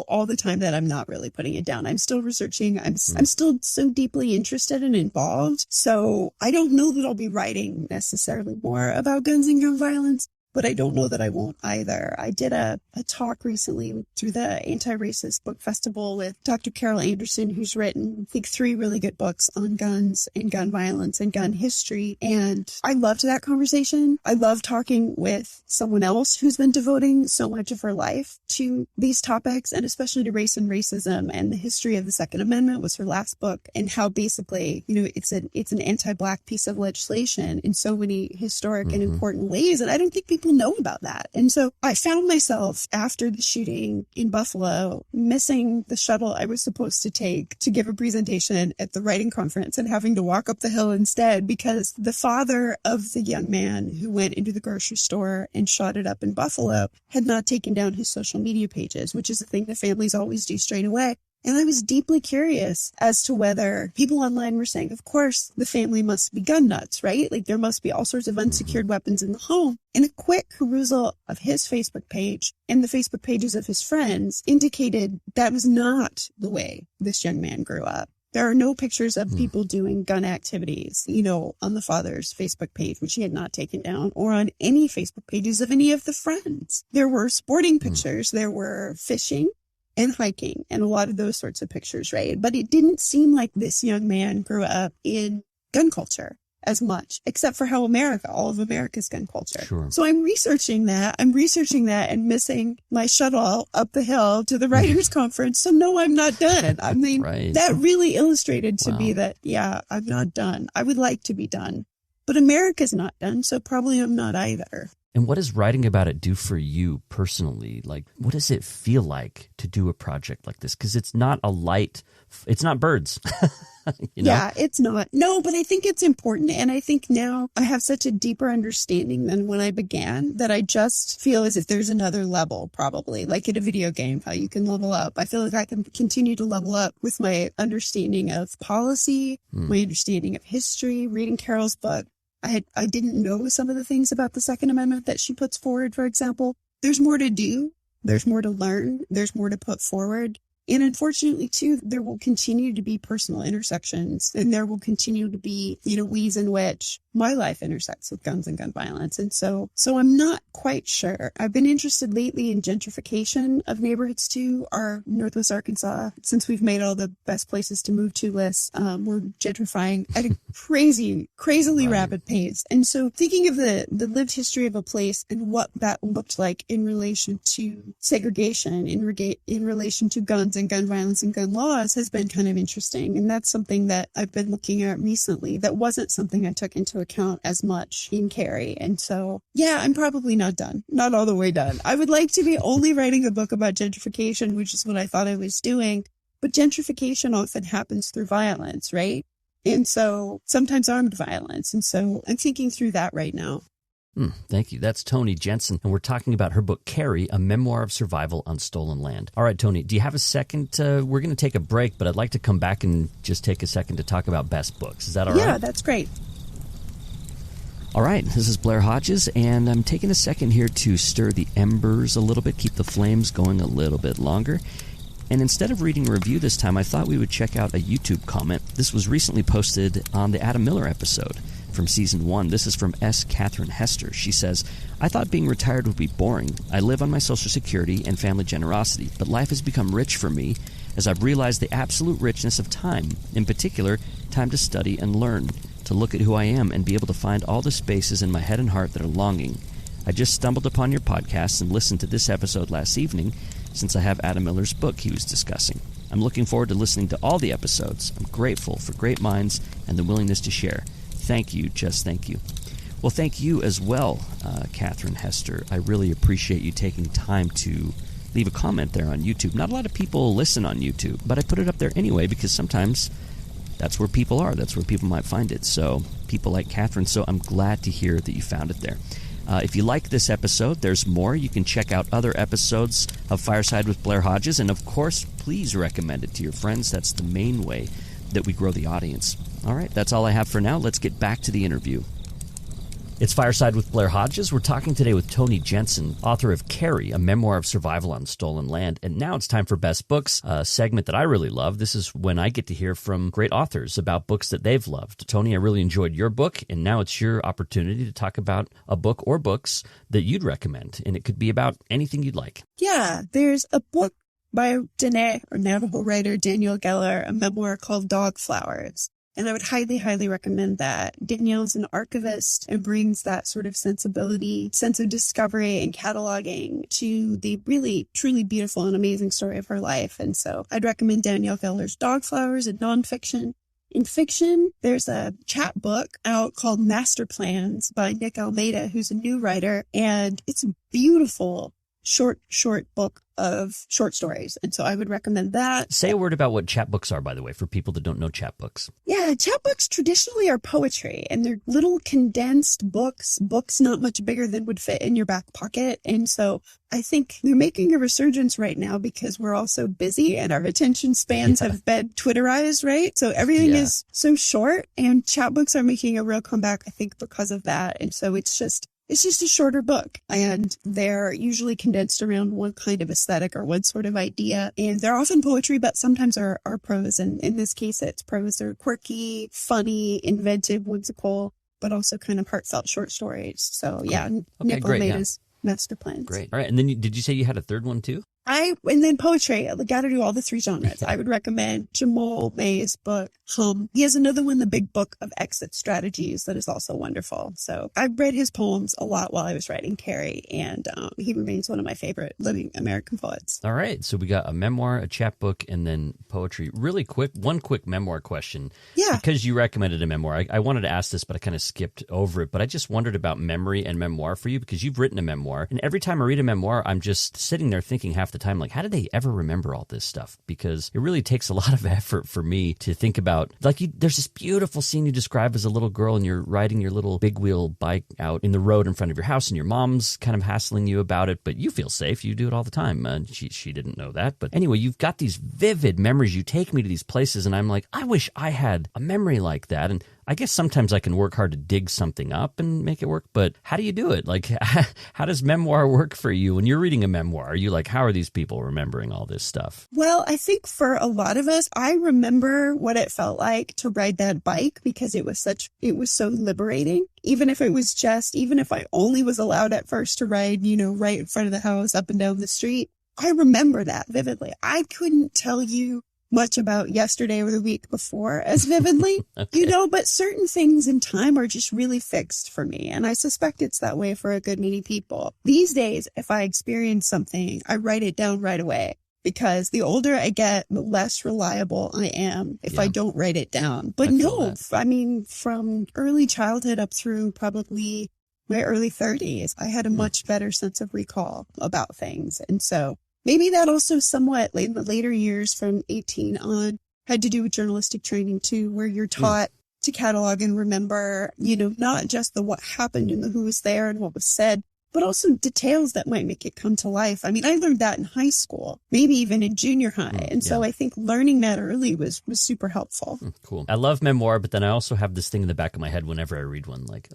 all the time that I'm not really putting it down. I'm still researching. I'm still so deeply interested and involved. So I don't know that I'll be writing necessarily more about guns and gun violence, but I don't know that I won't either. I did a talk recently through the Anti-Racist Book Festival with Dr. Carol Anderson, who's written, I think, 3 really good books on guns and gun violence and gun history. And I loved that conversation. I love talking with someone else who's been devoting so much of her life to these topics, and especially to race and racism. And the history of the Second Amendment was her last book, and how basically, it's an anti-Black piece of legislation in so many historic and important ways. And I don't think people know about that. And so I found myself after the shooting in Buffalo missing the shuttle I was supposed to take to give a presentation at the writing conference and having to walk up the hill instead because the father of the young man who went into the grocery store and shot it up in Buffalo had not taken down his social media pages, which is a thing that families always do straight away. And I was deeply curious as to whether people online were saying, of course, the family must be gun nuts, right? Like there must be all sorts of unsecured weapons in the home. And a quick perusal of his Facebook page and the Facebook pages of his friends indicated that was not the way this young man grew up. There are no pictures of people doing gun activities, on the father's Facebook page, which he had not taken down, or on any Facebook pages of any of the friends. There were sporting pictures. There were fishing and hiking and a lot of those sorts of pictures, right? But it didn't seem like this young man grew up in gun culture as much, except for how all of America's gun culture. Sure. So I'm researching that and missing my shuttle up the hill to the writers conference. So no, I'm not done. I mean, right. That really illustrated to me that, I'm not done. I would like to be done, but America's not done. So probably I'm not either. And what does writing about it do for you personally? Like, what does it feel like to do a project like this? Because it's not it's not birds. Yeah, it's not. No, but I think it's important. And I think now I have such a deeper understanding than when I began that I just feel as if there's another level, probably like in a video game, how you can level up. I feel like I can continue to level up with my understanding of policy, my understanding of history, reading Carol's book. I didn't know some of the things about the Second Amendment that she puts forward, for example. There's more to do, There's more to learn. There's more to put forward. And unfortunately, too, there will continue to be personal intersections, and there will continue to be, ways in which my life intersects with guns and gun violence. And so I'm not quite sure. I've been interested lately in gentrification of neighborhoods too. Our Northwest Arkansas, since we've made all the best places to move to lists, we're gentrifying at a crazily rapid pace. And so thinking of the lived history of a place and what that looked like in relation to segregation, in relation to guns and gun violence and gun laws has been kind of interesting. And that's something that I've been looking at recently. That wasn't something I took into account as much in Carrie. And so, yeah, I'm probably not done. Not all the way done. I would like to be only writing a book about gentrification, which is what I thought I was doing. But gentrification often happens through violence, right? And so sometimes armed violence. And so I'm thinking through that right now. Thank you. That's Toni Jensen, and we're talking about her book, Carrie, A Memoir of Survival on Stolen Land. All right, Toni, do you have a second? We're going to take a break, but I'd like to come back and just take a second to talk about best books. Is that all right? Yeah, that's great. All right, this is Blair Hodges, and I'm taking a second here to stir the embers a little bit, keep the flames going a little bit longer. And instead of reading a review this time, I thought we would check out a YouTube comment. This was recently posted on the Adam Miller episode from Season 1. This is from S. Catherine Hester. She says, I thought being retired would be boring. I live on my Social Security and family generosity, but life has become rich for me as I've realized the absolute richness of time, in particular, time to study and learn, to look at who I am and be able to find all the spaces in my head and heart that are longing. I just stumbled upon your podcast and listened to this episode last evening since I have Adam Miller's book he was discussing. I'm looking forward to listening to all the episodes. I'm grateful for great minds and the willingness to share. Thank you, just thank you. Well, thank you as well, Catherine Hester. I really appreciate you taking time to leave a comment there on YouTube. Not a lot of people listen on YouTube, but I put it up there anyway because sometimes that's where people are. That's where people might find it. So people like Catherine, so I'm glad to hear that you found it there. If you like this episode, there's more. You can check out other episodes of Fireside with Blair Hodges, and of course, please recommend it to your friends. That's the main way that we grow the audience. All right, that's all I have for now. Let's get back to the interview. It's Fireside with Blair Hodges. We're talking today with Toni Jensen, author of Carrie, A Memoir of Survival on Stolen Land. And now it's time for Best Books, a segment that I really love. This is when I get to hear from great authors about books that they've loved. Toni, I really enjoyed your book, and now it's your opportunity to talk about a book or books that you'd recommend. And it could be about anything you'd like. Yeah, there's a book by Dene, or Navajo writer Danielle Geller, a memoir called Dog Flowers. And I would highly, highly recommend that. Danielle's an archivist and brings that sort of sensibility, sense of discovery and cataloging to the really, truly beautiful and amazing story of her life. And so I'd recommend Danielle Geller's Dog Flowers in nonfiction. In fiction, there's a chapbook out called Master Plans by Nick Almeida, who's a new writer. And it's a beautiful, short book of short stories. And so I would recommend that. Say a word about what chapbooks are, by the way, for people that don't know chapbooks. Yeah, chapbooks traditionally are poetry, and they're little condensed books not much bigger than would fit in your back pocket. And so I think they're making a resurgence right now because we're all so busy and our attention spans have been Twitterized, right? So everything is so short, and chapbooks are making a real comeback, I think, because of that. And so it's just a shorter book, and they're usually condensed around one kind of aesthetic or one sort of idea. And they're often poetry, but sometimes are prose. And in this case, it's prose. They're quirky, funny, inventive, whimsical, but also kind of heartfelt short stories. So yeah, Nick Almeida's Master Plans. Great. All right. And then did you say you had a third one too? And then poetry. I got to do all the three genres. I would recommend Jamal May's book, Hum. He has another one, The Big Book of Exit Strategies, that is also wonderful. So I've read his poems a lot while I was writing Carrie, and he remains one of my favorite living American poets. All right. So we got a memoir, a chapbook, and then poetry. Really quick, one quick memoir question. Yeah. Because you recommended a memoir. I wanted to ask this, but I kind of skipped over it. But I just wondered about memory and memoir for you, because you've written a memoir. And every time I read a memoir, I'm just sitting there thinking half the time, like, how did they ever remember all this stuff? Because it really takes a lot of effort for me to think about, like, there's this beautiful scene you describe as a little girl, and you're riding your little big wheel bike out in the road in front of your house, and your mom's kind of hassling you about it, but you feel safe. You do it all the time. She didn't know that. But anyway, you've got these vivid memories. You take me to these places, and I'm like, I wish I had a memory like that. And I guess sometimes I can work hard to dig something up and make it work, but how do you do it? Like, how does memoir work for you? When you're reading a memoir, are you like, how are these people remembering all this stuff? Well, I think for a lot of us, I remember what it felt like to ride that bike because it was so liberating. Even if I only was allowed at first to ride, right in front of the house, up and down the street, I remember that vividly. I couldn't tell you much about yesterday or the week before as vividly, Okay. but certain things in time are just really fixed for me. And I suspect it's that way for a good many people. These days, if I experience something, I write it down right away because the older I get, the less reliable I am if I don't write it down. But from early childhood up through probably my early 30s, I had a much better sense of recall about things. And so maybe that also somewhat in the later years from 18 on had to do with journalistic training too, where you're taught to catalog and remember, not just the what happened and the who was there and what was said, but also details that might make it come to life. I learned that in high school, maybe even in junior high. And so I think learning that early was super helpful. Cool. I love memoir, but then I also have this thing in the back of my head whenever I read one, like,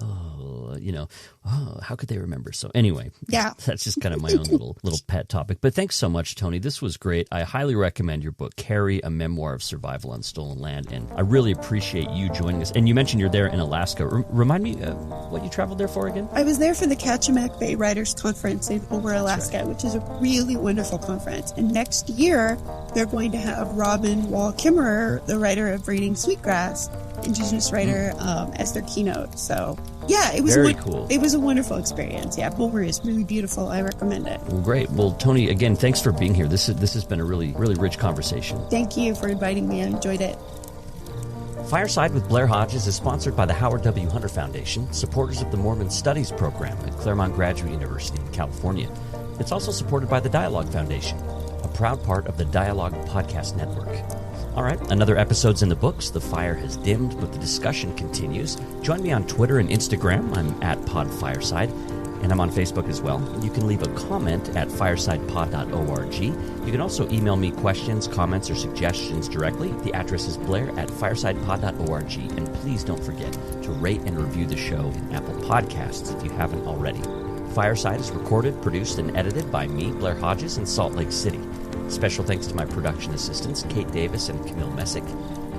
how could they remember? So anyway, that's just kind of my own little pet topic. But thanks so much, Toni. This was great. I highly recommend your book, Carrie, A Memoir of Survival on Stolen Land. And I really appreciate you joining us. And you mentioned you're there in Alaska. Remind me what you traveled there for again? I was there for the Kachemak Bay Writers Conference in Homer, Alaska, which is a really wonderful conference. And next year, they're going to have Robin Wall Kimmerer, the writer of Braiding Sweetgrass, Indigenous writer, as their keynote. So, it was very cool. It was a wonderful experience. Yeah, Homer is really beautiful. I recommend it. Well, great. Well, Toni, again, thanks for being here. This has been a really, really rich conversation. Thank you for inviting me. I enjoyed it. Fireside with Blair Hodges is sponsored by the Howard W. Hunter Foundation, supporters of the Mormon Studies program at Claremont Graduate University in California. It's also supported by the Dialogue Foundation, a proud part of the Dialogue Podcast Network. All right, another episode's in the books. The fire has dimmed, but the discussion continues. Join me on Twitter and Instagram. I'm at PodFireside, and I'm on Facebook as well. You can leave a comment at firesidepod.org. You can also email me questions, comments, or suggestions directly. The address is blair@firesidepod.org. And please don't forget to rate and review the show in Apple Podcasts if you haven't already. Fireside is recorded, produced, and edited by me, Blair Hodges, in Salt Lake City. Special thanks to my production assistants, Kate Davis and Camille Messick.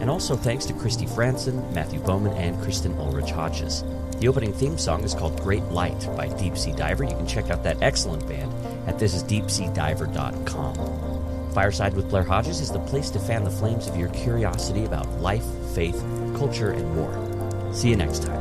And also thanks to Christy Franson, Matthew Bowman, and Kristen Ulrich Hodges. The opening theme song is called Great Light by Deep Sea Diver. You can check out that excellent band at thisisdeepseadiver.com. Fireside with Blair Hodges is the place to fan the flames of your curiosity about life, faith, culture, and more. See you next time.